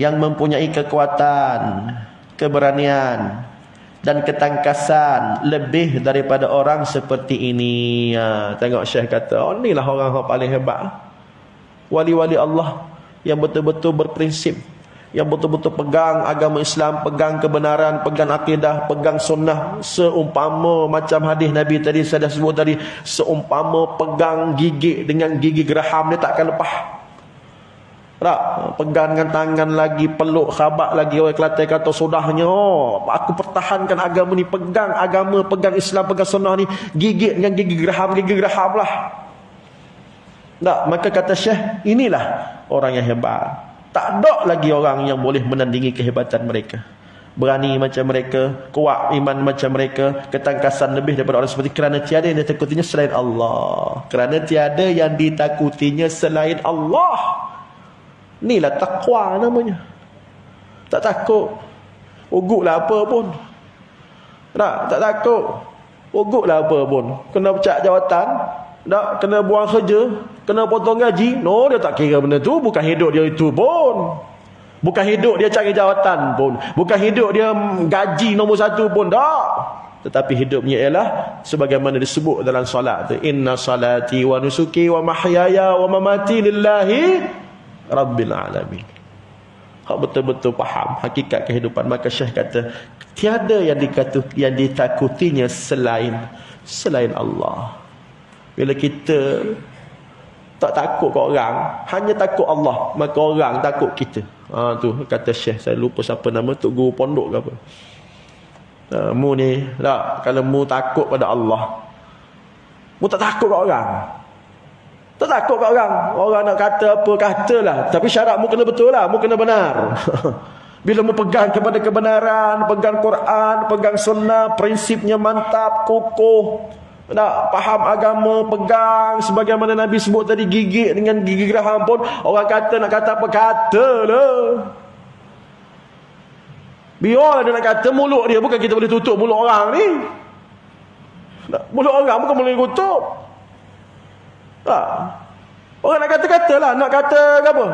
yang mempunyai kekuatan, keberanian dan ketangkasan lebih daripada orang seperti ini. Tengok Syekh kata, oh inilah orang yang paling hebat. Wali-wali Allah yang betul-betul berprinsip, yang betul-betul pegang agama Islam, pegang kebenaran, pegang akidah, pegang sunnah. Seumpama macam hadis Nabi tadi saya dah sebut tadi, seumpama pegang gigi dengan gigi geraham, dia takkan lepas. Tak, pegang dengan tangan lagi, peluk khabat lagi. Orang Kelantan kata sudahnya, aku pertahankan agama ni, pegang agama, pegang Islam, pegang sunnah ni, gigit dengan gigi geraham lah. Tak, maka kata Syekh, inilah orang yang hebat. Tak ada lagi orang yang boleh menandingi kehebatan mereka. Berani macam mereka, kuat iman macam mereka, ketangkasan lebih daripada orang seperti. Kerana tiada yang ditakutinya selain Allah. Kerana tiada yang ditakutinya selain Allah. Inilah takwa namanya. Tak takut. Uguklah apa pun. Tak takut. Uguklah apa pun. Kena pecat jawatan, tak, kena buang kerja, kena potong gaji. No, dia tak kira benda tu. Bukan hidup dia itu pun. Bukan hidup dia cari jawatan pun. Bukan hidup dia gaji nombor 1 pun. Tak. Tetapi hidupnya ialah sebagaimana disebut dalam solat tu. Inna salati wa nusuki wa mahyaya wa mamati lillahi Rabbil Alamin. Hak betul-betul faham hakikat kehidupan. Maka Syekh kata, tiada yang ditakutinya selain Allah. Bila kita tak takut ke orang, hanya takut Allah, maka orang takut kita. Tu kata Syekh, saya lupa siapa nama, Tok Guru Pondok ke apa. Mu ni tak, kalau mu takut pada Allah, mu tak takut ke orang. Tak takut kat orang. Orang nak kata apa, katalah. Tapi syarat mu kena betul lah. Mu kena benar. Bila mu pegang kepada kebenaran, pegang Quran, pegang sunnah, prinsipnya mantap, kukuh, tak faham agama, pegang sebagaimana Nabi sebut tadi, gigit dengan gigi geraham pun. Orang kata nak kata apa, katalah. Biar dia nak kata, mulut dia. Bukan kita boleh tutup mulut orang ni. Mulut orang bukan boleh tutup. Orang nak kata-kata lah. Nak kata apa?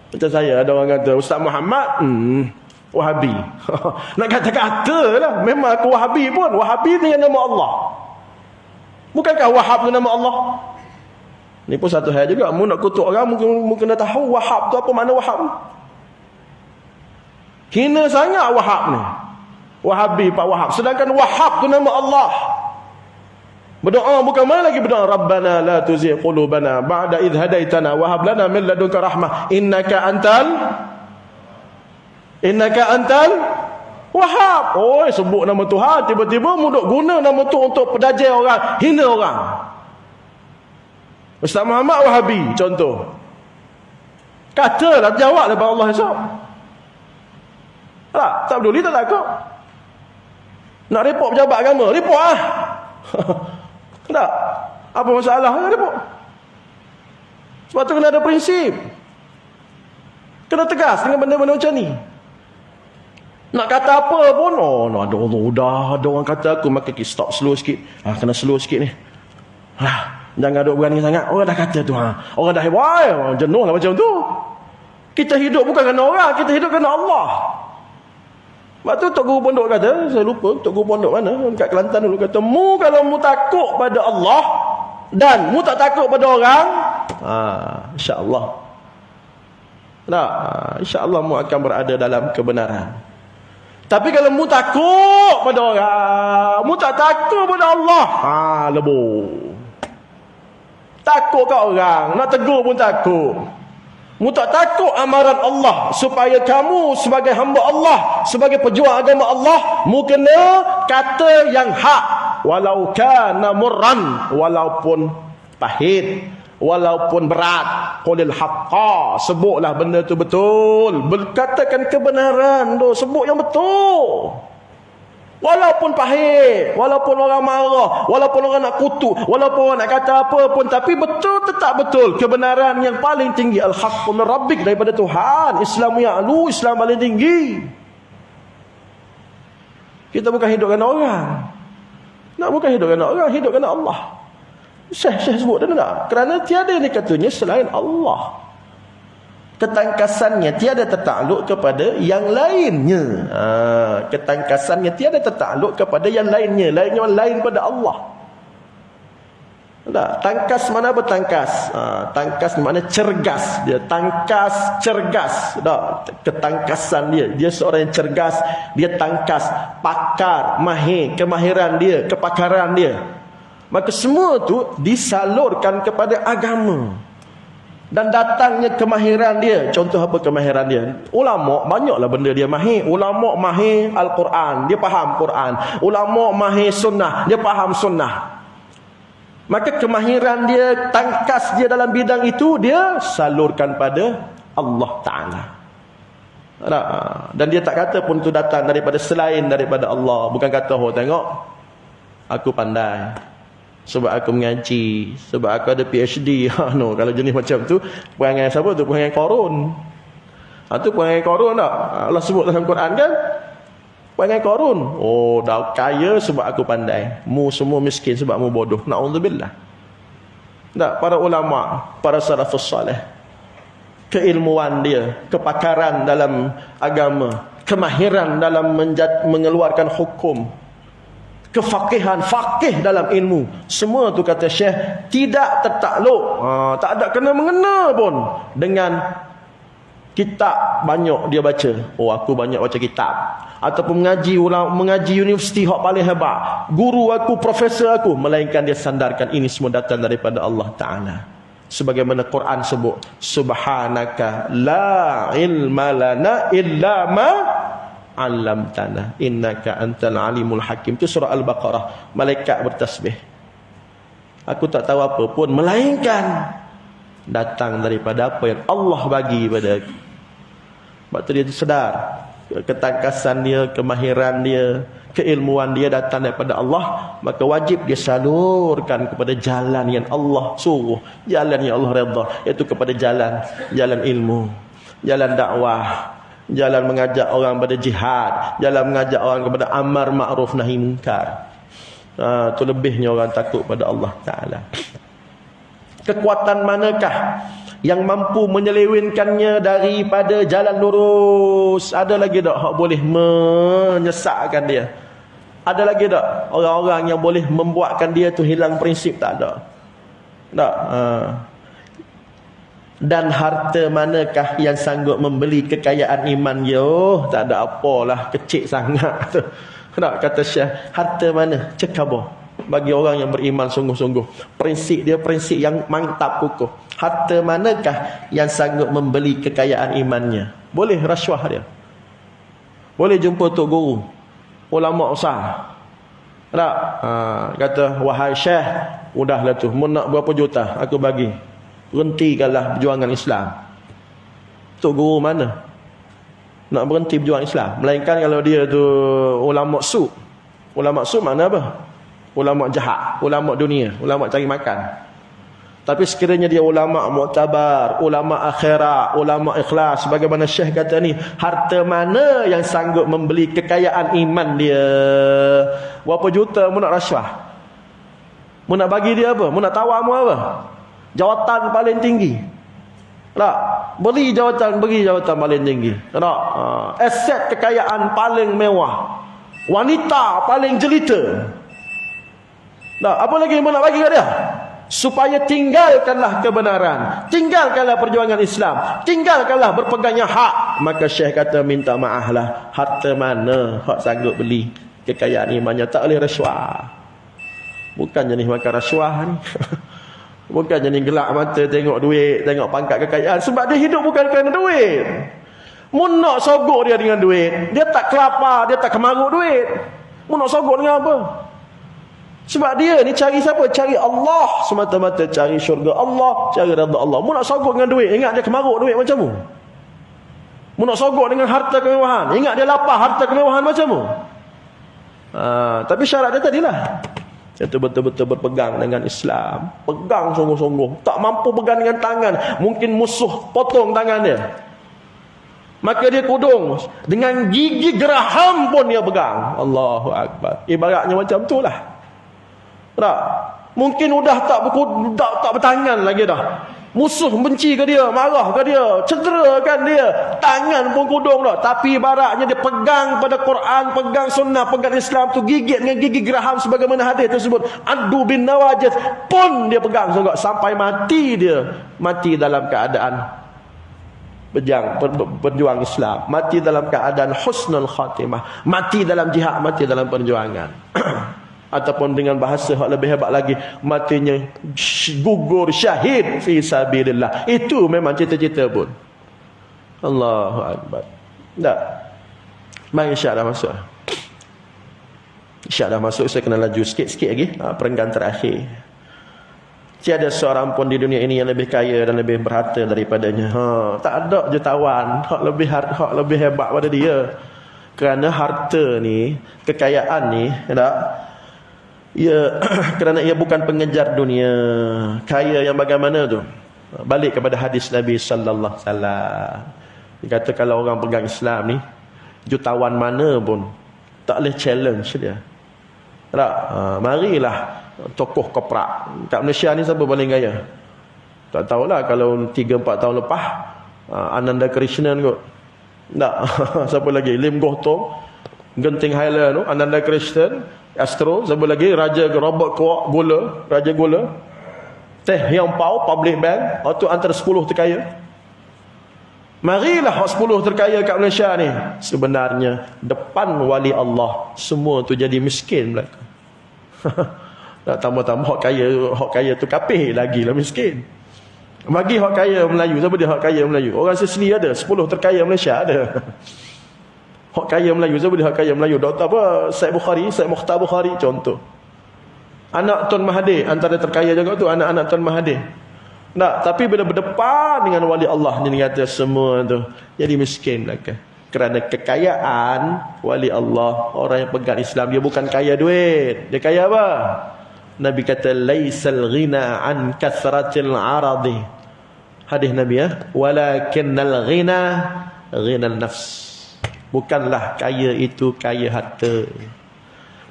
Macam saya, ada orang kata Ustaz Muhammad Wahabi. Nak kata-kata lah. Memang aku Wahabi pun. Wahabi dengan nama Allah. Bukankah Wahab tu nama Allah? Ni pun satu hal juga. Mu nak kutuk orang, mungkin kena tahu Wahab tu apa makna Wahab. Hina sangat Wahab ni. Wahabi Pak Wahab. Sedangkan Wahab tu nama Allah. Berdoa bukan mana lagi berdoa, Rabbana la tuzigh qulubana ba'da idh hadaitana wa hab lana min ladunka rahmah innaka antal Wahhab. Oh, sebut nama Tuhan, tiba-tiba mu duk guna nama tu untuk pedajai orang, hina orang. Ustaz Muhammad Wahabi contoh. Katalah, jawab daripada Allah esok. Tak peduli, tak takut. Nak report pejabat agama, report lah. Tak. Apa masalah dengan report? Sebab tu kena ada prinsip. Kena tegas dengan benda-benda macam ni. Nak kata apa pun, ada orang kata aku, maka kita stop, slow sikit. Kena slow sikit ni. Jangan duk berani sangat. Orang dah kata tu, orang dah hebat, jenuh lah macam tu. Kita hidup bukan kerana orang, kita hidup kerana Allah. Sebab tu Tok Guru Pondok kata, saya lupa Tok Guru Pondok mana, kat Kelantan dulu, kata, kalau mu takut pada Allah dan mu tak takut pada orang, insya-Allah. Insya-Allah mu akan berada dalam kebenaran. Tapi kalau mu takut pada orang, mu tak takut pada Allah, lebur. Takut kat orang, nak tegur pun takut. Mu tak takut amaran Allah, supaya kamu sebagai hamba Allah, sebagai pejuang agama Allah, mu kena kata yang hak, walau kana murran, walaupun pahit, walaupun berat. Qulil haqqa, sebutlah benda tu betul, berkatakan kebenaran tu, sebut yang betul. Walaupun pahit, walaupun orang marah, walaupun orang nak kutuk, walaupun orang nak kata apa pun, tapi betul tetap betul. Kebenaran yang paling tinggi, al-haqqu min rabbik, daripada Tuhan. Islam ya'lu, Islam paling tinggi. Kita bukan hidup kerana orang. Bukan hidup kerana orang, hidup kerana Allah. Syekh sebut dah tak? Kerana tiada ni katanya selain Allah. Ketangkasannya tiada tertakluk kepada yang lainnya. Ketangkasannya tiada tertakluk kepada yang lainnya. Lain pada Allah. Tak, tangkas mana bertangkas? Tangkas mana cergas dia. Tangkas cergas. Tak, ketangkasan dia. Dia seorang yang cergas. Dia tangkas, pakar, mahir, kemahiran dia, kepakaran dia. Maka semua tu disalurkan kepada agama. Dan datangnya kemahiran dia. Contoh apa kemahiran dia? Ulama banyaklah benda dia mahir. Ulama mahir Al-Quran, dia faham Quran. Ulama mahir sunnah, dia faham sunnah. Maka kemahiran dia, tangkas dia dalam bidang itu, dia salurkan pada Allah Ta'ala. Dan dia tak kata pun itu datang daripada selain daripada Allah. Bukan kata, oh tengok, aku pandai, sebab aku mengaji, sebab aku ada PhD. No, kalau jenis macam tu, perangai siapa tu? Perangai Qarun. Itu perangai Qarun tak? Allah sebut dalam Quran kan? Perangai Qarun. Oh, dah kaya sebab aku pandai. Mu semua miskin sebab mu bodoh. Na'udzubillah. Tak, para ulama, para salafus salih, keilmuan dia, kepakaran dalam agama, kemahiran dalam mengeluarkan hukum, kefakihan, fakih dalam ilmu, semua tu kata Syekh tidak tertakluk, tak ada kena mengena pun dengan kitab banyak dia baca. Oh, aku banyak baca kitab. Ataupun mengaji universiti hak paling hebat, guru aku, profesor aku. Melainkan dia sandarkan ini semua datang daripada Allah Ta'ala. Sebagaimana Quran sebut, Subhanaka la ilma lana illa ma 'allamtana innaka antal alimul hakim. Itu surah Al-Baqarah. Malaikat bertasbih, aku tak tahu apa pun melainkan datang daripada apa yang Allah bagi pada aku. Sebab tu dia sedar ketangkasan dia, kemahiran dia, keilmuan dia datang daripada Allah. Maka wajib dia salurkan kepada jalan yang Allah suruh, jalan yang Allah redha, iaitu kepada jalan ilmu, jalan dakwah, jalan mengajak orang pada jihad, jalan mengajak orang kepada amar ma'ruf nahi munkar. Itu lebihnya orang takut pada Allah Ta'ala. Kekuatan manakah yang mampu menyelewengkannya daripada jalan lurus? Ada lagi tak hak boleh menyesatkan dia? Ada lagi tak orang-orang yang boleh membuatkan dia tu hilang prinsip? Tak ada. Tak. Dan harta manakah yang sanggup membeli kekayaan iman dia? Oh, tak ada apalah, kecil sangat tu. Tak, kata Syekh, harta mana? Cekabah. Bagi orang yang beriman sungguh-sungguh, prinsip dia prinsip yang mantap kukuh. Harta manakah yang sanggup membeli kekayaan imannya? Boleh rasuah dia, boleh jumpa tok guru, ulama besar. Tak? Kata, wahai Syekh, udahlah tu, mu nak berapa juta aku bagi, berhentikanlah perjuangan Islam. Tok guru mana nak berhenti berjuang Islam? Melainkan kalau dia tu ulama su. Ulama su makna apa? Ulama jahat, ulama dunia, ulama cari makan. Tapi sekiranya dia ulama muktabar, ulama akhirat, ulama ikhlas, bagaimana Syekh kata ni, harta mana yang sanggup membeli kekayaan iman dia? Berapa juta mu nak rasuah? Mu nak bagi dia apa? Mu nak tawar mu apa? Jawatan paling tinggi. Tak? Beri jawatan paling tinggi. Tak? Aset kekayaan paling mewah. Wanita paling jelita. Tak? Apa lagi yang nak bagi kat dia? Supaya tinggalkanlah kebenaran, tinggalkanlah perjuangan Islam, tinggalkanlah berpegangnya hak. Maka Syekh kata, minta maaflah, harta mana hak sanggup beli kekayaan imannya? Tak boleh rasuah. Bukan jenis makan rasuah ni. Bukan jenis gelak mata tengok duit, tengok pangkat kekayaan. Sebab dia hidup bukan kerana duit. Mu nak sogok dia dengan duit, dia tak kelapa, dia tak kemaruk duit. Mu nak sogok dengan apa? Sebab dia ni cari siapa? Cari Allah semata-mata, cari syurga Allah, cari redha Allah. Mu nak sogok dengan duit, ingat dia kemaruk duit macam mu. Mu nak sogok dengan harta kemewahan, ingat dia lapar harta kemewahan macam mu. Tapi syarat dia tadilah, itu betul-betul berpegang dengan Islam. Pegang sungguh-sungguh. Tak mampu pegang dengan tangan, mungkin musuh potong tangan dia. Maka dia kudung dengan gigi geraham pun dia pegang. Allahu Akbar. Ibaratnya macam tu lah. Tak? Mungkin udah tak bertangan lagi dah. Musuh benci ke dia, marah ke dia, cederakan dia, tangan pun kudung dah. Tapi ibaratnya dia pegang pada Quran, pegang sunnah, pegang Islam tu, gigit dengan gigi geraham sebagaimana hadis tersebut. Adu bin nawajid pun dia pegang juga sampai mati dia. Mati dalam keadaan berjuang Islam, mati dalam keadaan husnul khatimah, mati dalam jihad, mati dalam perjuangan. Ataupun dengan bahasa yang lebih hebat lagi, matinya gugur syahid fi sabilillah. Itu memang cita-cita pun. Allahu Akbar. Tak? Mari Syak dah masuk. Syak dah masuk, saya kena laju sikit-sikit lagi. Perenggan terakhir. Tiada seorang pun di dunia ini yang lebih kaya dan lebih berharta daripadanya. Tak ada jutawan hak lebih hebat pada dia. Kerana harta ni, kekayaan ni, tak? Ya, kerana ia bukan pengejar dunia. Kaya yang bagaimana tu? Balik kepada hadis Nabi sallallahu alaihi wasallam. Dia kata kalau orang pegang Islam ni, jutawan mana pun tak boleh challenge dia. Tak? Marilah tokoh koprak. Kat Malaysia ni siapa paling kaya? Tak tahulah, kalau 3-4 tahun lepas Ananda Krishnan kot. Tak. Siapa lagi? Lim Goh Genting Highland tu, Ananda Krishnan. Astro, siapa lagi? Raja Robert Kwok Gula, Raja Gula. Teh Hiong Pao, Public Bank. Itu antara 10 terkaya. Marilah 10 terkaya kat Malaysia ni. Sebenarnya depan wali Allah semua tu jadi miskin belaka. Tak tambah-tambah hak kaya tu kapih lagi lah miskin. Bagi hak kaya Melayu, siapa dia hak kaya Melayu? Orang Sicily ada, 10 terkaya Malaysia ada. Hak kaya Melayu, siapa dia hak kaya Melayu? Doktor apa? Syed Mukhtar Bukhari contoh. Anak Tun Mahathir antara terkaya juga tu, anak-anak Tun Mahathir. Tak, tapi bila berdepan dengan wali Allah ni kata semua tu jadi miskin belaka. Kerana kekayaan wali Allah, orang yang pegang Islam, dia bukan kaya duit. Dia kaya apa? Nabi kata laisal ghina an kathratil aradi. Hadis Nabi ya, walakinnal ghina ghinal nafs. Bukanlah kaya itu kaya harta.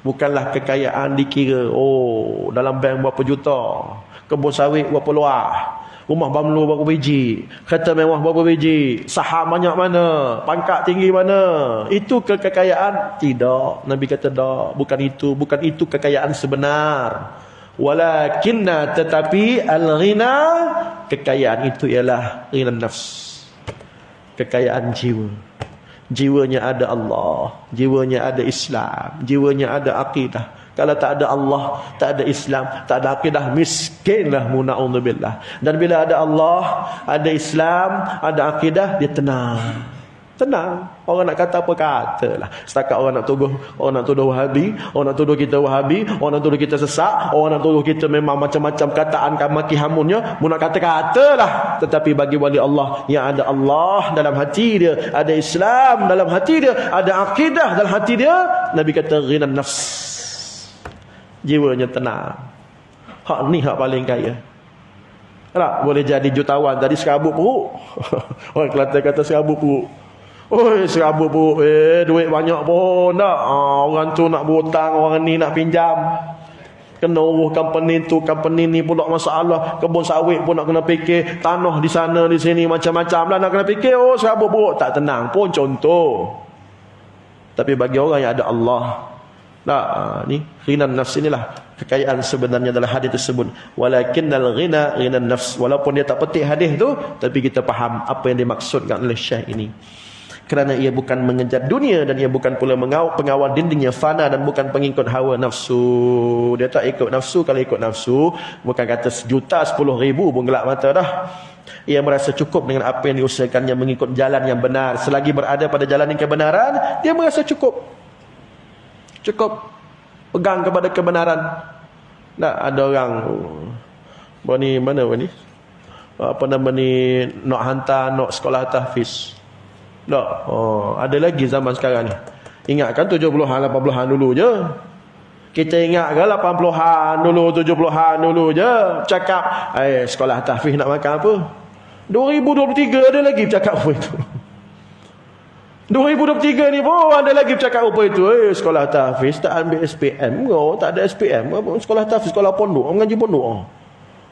Bukanlah kekayaan dikira dalam bank berapa juta, kebun sawit berapa luar, rumah banglo berapa biji, kereta mewah berapa biji, saham banyak mana, pangkat tinggi mana. Itu kekayaan? Tidak. Nabi kata dah, bukan itu kekayaan sebenar. Walakinna, tetapi al-ghina, kekayaan itu ialah ghina nafs, kekayaan jiwa. Jiwanya ada Allah, jiwanya ada Islam, jiwanya ada akidah. Kalau tak ada Allah, tak ada Islam, tak ada akidah, miskinlah muna'udzubillah. Dan bila ada Allah, ada Islam, ada akidah, dia tenang. Tenang. Orang nak kata apa katalah. Setakat orang nak tuduh Wahabi, orang nak tuduh kita Wahabi, orang nak tuduh kita sesat, orang nak tuduh kita memang macam-macam kataan maki hamunnya, mu nak kata-katalah. Tetapi bagi wali Allah yang ada Allah dalam hati dia, ada Islam dalam hati dia, ada akidah dalam hati dia, Nabi kata ghinan nafs. Jiwanya tenang. Hak ni hak paling kaya. Tak boleh jadi jutawan tadi serabut perut. Orang Kelantan kata serabut perut. Serabut perut, duit banyak pun tak. Orang tu nak berhutang, orang ni nak pinjam. Kena urus company tu, company ni pula masalah. Kebun sawit pun nak kena fikir. Tanah di sana, di sini, macam-macam lah nak kena fikir. Serabut perut, tak tenang pun contoh. Tapi bagi orang yang ada Allah, tak, ni ghinan nafs inilah kekayaan sebenarnya dalam hadis tersebut. Walakinnal ghina ghinan nafs. Walaupun dia tak petik hadis tu, tapi kita faham apa yang dimaksudkan oleh Syekh ini. Kerana ia bukan mengejar dunia dan ia bukan pula pengawal dindingnya fana dan bukan pengikut hawa nafsu. Dia tak ikut nafsu. Kalau ikut nafsu, bukan kata 1,000,000, 10,000 pun gelap mata dah. Ia merasa cukup dengan apa yang diusahakannya mengikut jalan yang benar. Selagi berada pada jalan yang kebenaran, dia merasa cukup. Cukup pegang kepada kebenaran. Tak ada orang ni mana ni? Apa nama ni, nak hantar nak sekolah tahfiz. Tak. Ada lagi zaman sekarang ni. Ingatkan 70-an 80-an dulu je. Kita ingatkan 80-an dulu, 70-an dulu je. Cakap sekolah tahfiz nak makan apa? 2023 ada lagi cakap apa itu. 2023 ni pun ada lagi bercakap apa itu. Sekolah tahfiz tak ambil SPM ke? Tak ada SPM. Sekolah tahfiz, sekolah pondok. Orang ngaji pondok.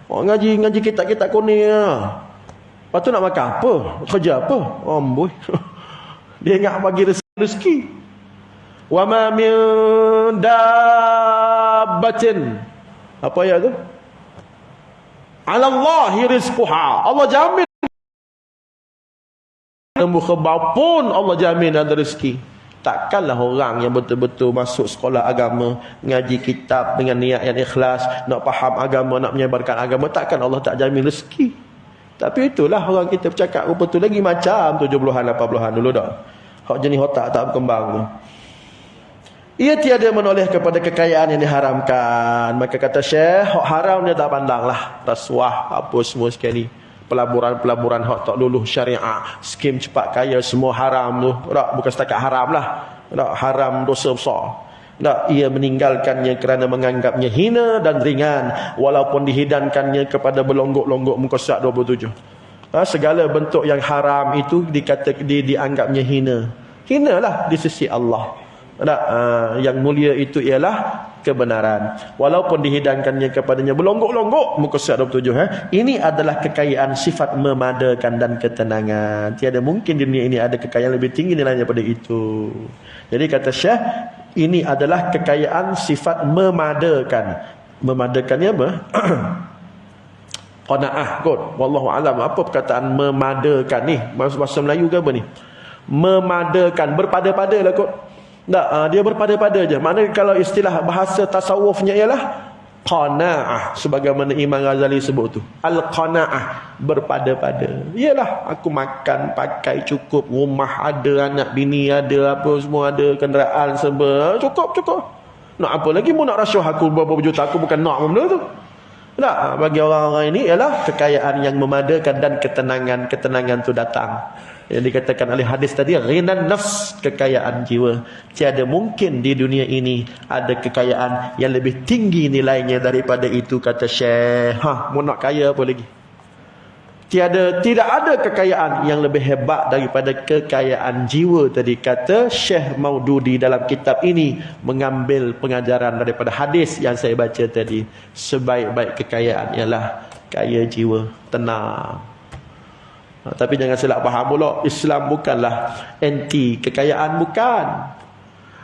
Orang ngaji kitab-kitab kuning. Lepas tu nak makan apa? Kerja apa? Amboi. Dia ingat bagi rezeki. Wa ma min dabbatin. Apa ayat tu? 'Ala Allahi rizquha. Allah jamin. Lembu kebau pun Allah jamin ada rezeki. Takkanlah orang yang betul-betul masuk sekolah agama, ngaji kitab dengan niat yang ikhlas, nak faham agama, nak menyebarkan agama, takkan Allah tak jamin rezeki. Tapi itulah orang kita bercakap betul lagi macam 70-an 80-an dulu dah. Hak jenis otak tak berkembang tu. Ia tiada menoleh kepada kekayaan yang diharamkan. Maka kata Syekh, hak haram dia tak pandanglah. Rasuah apa semua sekali. Pelaburan-pelaburan hak tak luluh syariah, skim cepat kaya, semua haram tu. Tak, bukan setakat haram lah. Tak, haram dosa besar. Tak, ia meninggalkannya kerana menganggapnya hina dan ringan, walaupun dihidangkannya kepada berlonggok-longgok muka surat 27. Segala bentuk yang haram itu dianggapnya hina. Hinalah di sisi Allah. Yang mulia itu ialah kebenaran, walaupun dihidangkannya kepadanya berlonggok-longgok muka surat 27. Ini adalah kekayaan sifat memadakan dan ketenangan. Tiada mungkin di dunia ini ada kekayaan lebih tinggi nilainya daripada itu. Jadi kata Syekh, ini adalah kekayaan sifat memadakan. Memadakannya apa? Qanaah kot. Wallahu alam. Apa perkataan memadakan ni? Bahasa Melayu ke apa ni? Memadakan, berpada-pada lah kot. Tak, dia berpada-pada je. Maknanya kalau istilah bahasa tasawufnya ialah qanaah, sebagaimana Imam Ghazali sebut tu. Al-qanaah, berpada-pada. Iyalah, aku makan, pakai cukup, rumah ada, anak bini ada, apa semua ada, kenderaan serba, cukup. Nak apa lagi mu nak rasuah aku berapa juta, aku bukan nak benda tu. Tak, bagi orang-orang ini ialah kekayaan yang memadakan dan ketenangan tu datang. Yang dikatakan oleh hadis tadi, ghinan nafs, kekayaan jiwa. Tiada mungkin di dunia ini ada kekayaan yang lebih tinggi nilainya daripada itu, kata Syekh. Mau nak kaya apa lagi? Tidak ada kekayaan yang lebih hebat daripada kekayaan jiwa tadi, kata Syekh Maududi dalam kitab ini, mengambil pengajaran daripada hadis yang saya baca tadi. Sebaik-baik kekayaan ialah kaya jiwa, tenang. Tapi jangan salah faham pula, Islam bukanlah anti kekayaan, bukan.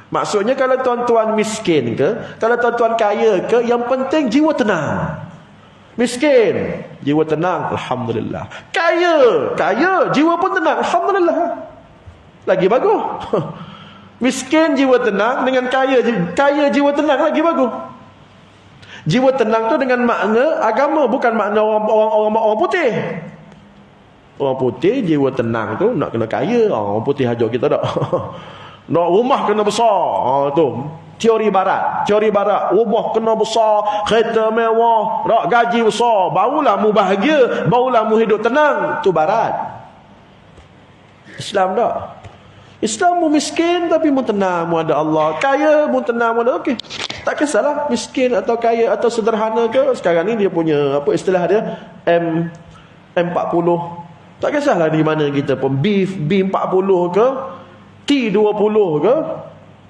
Maksudnya kalau tuan-tuan miskin ke, kalau tuan-tuan kaya ke, yang penting jiwa tenang. Miskin, jiwa tenang, alhamdulillah. Kaya, jiwa pun tenang, alhamdulillah. Lagi bagus. Miskin jiwa tenang dengan kaya jiwa tenang, lagi bagus. Jiwa tenang tu dengan makna agama, bukan makna orang putih. Orang putih jiwa tenang tu nak kena kaya. Orang putih hajar kita tak. Nak rumah kena besar. Tu teori barat, rumah kena besar, kereta mewah, nak gaji besar, barulah mu bahagia, barulah mu hidup tenang. Tu barat. Islam tak. Islam mu miskin tapi mu tenang, mu ada Allah. Kaya mu tenang, mu ada okey. Tak kisahlah miskin atau kaya atau sederhana ke. Sekarang ni dia punya apa istilah dia, M40. Tak kisahlah di mana kita pun, B40 ke, T20 ke,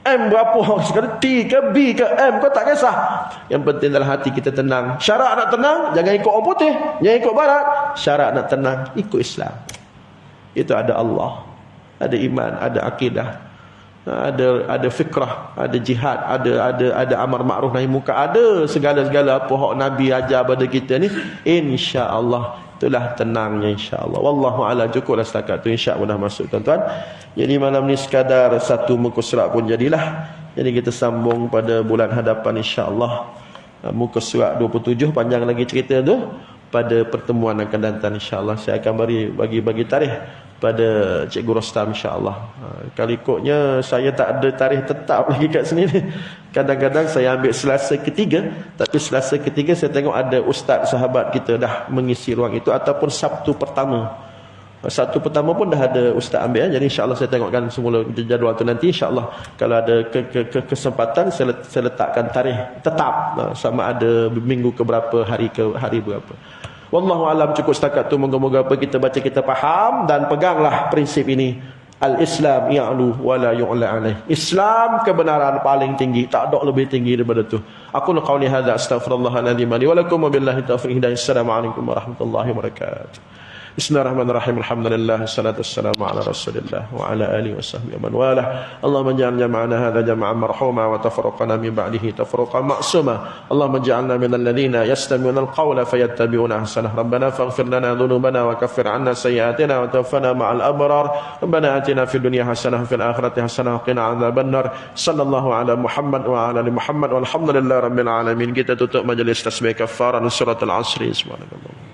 M berapa sekarang, T ke B ke M ke, tak kisah. Yang penting dalam hati kita tenang. Syarat nak tenang, jangan ikut orang putih, jangan ikut barat. Syarat nak tenang, ikut Islam. Itu ada Allah, ada iman, ada akidah, ada fikrah, ada jihad, ada amar ma'ruf nahi munkar, ada segala-segala apa hak Nabi ajar pada kita ni. Insya-Allah itulah tenangnya, insya-Allah. Wallahu a'lam. Cukuplah setakat tu, insya-Allah dah masuk tuan-tuan. Jadi malam ni sekadar satu muka surat pun jadilah. Jadi kita sambung pada bulan hadapan, insya-Allah. Muka surat 27, panjang lagi cerita tu. Pada pertemuan akan datang, insya-Allah saya akan bagi tarikh pada Cikgu Rostam, insya-Allah. Kalau ikutnya saya tak ada tarikh tetap lagi kat sini ni. Kadang-kadang saya ambil Selasa ketiga, tapi Selasa ketiga saya tengok ada ustaz sahabat kita dah mengisi ruang itu, ataupun Sabtu pertama. Sabtu pertama pun dah ada ustaz ambil, jadi insya-Allah saya tengokkan semula jadual tu nanti, insya-Allah kalau ada kesempatan saya letakkan tarikh tetap, sama ada minggu ke berapa, hari berapa. Wallahu alam. Cukup setakat tu. Moga-moga apa kita baca kita faham dan peganglah prinsip ini. Al-Islam ya'lu wa la yu'la alaih. Islam kebenaran paling tinggi, tak ada lebih tinggi daripada itu. Aku qauli hadza astaghfirullahaladzim li wa lakum wa billahi taufiq hidayah. Assalamualaikum warahmatullahi wabarakatuh. Bismillahirrahmanirrahim. Alhamdulillah, salatu wassalamu ala Rasulillah wa ala alihi wasahbihi man walah. Allahumma ij'al jam'ana hadza jam'an marhuma wa tafarraqana min ba'dihi tafarruqan ma'suma. Allahumma ij'alna minal ladzina yastami'una al-qawla fayattabi'una ahsanah. Rabbana faghfir lana dhunubana wa kaffir 'anna sayyi'atina wa tawaffana ma'al abrar. Rabbana atina fid dunya hasanah wa fil akhirati hasanah wa qina 'adzabannar. Sallallahu ala Muhammad wa ala ali Muhammad walhamdulillahi rabbil alamin. Kita tutup majlis tasbih kafaran surat al-asr. Subhanallah.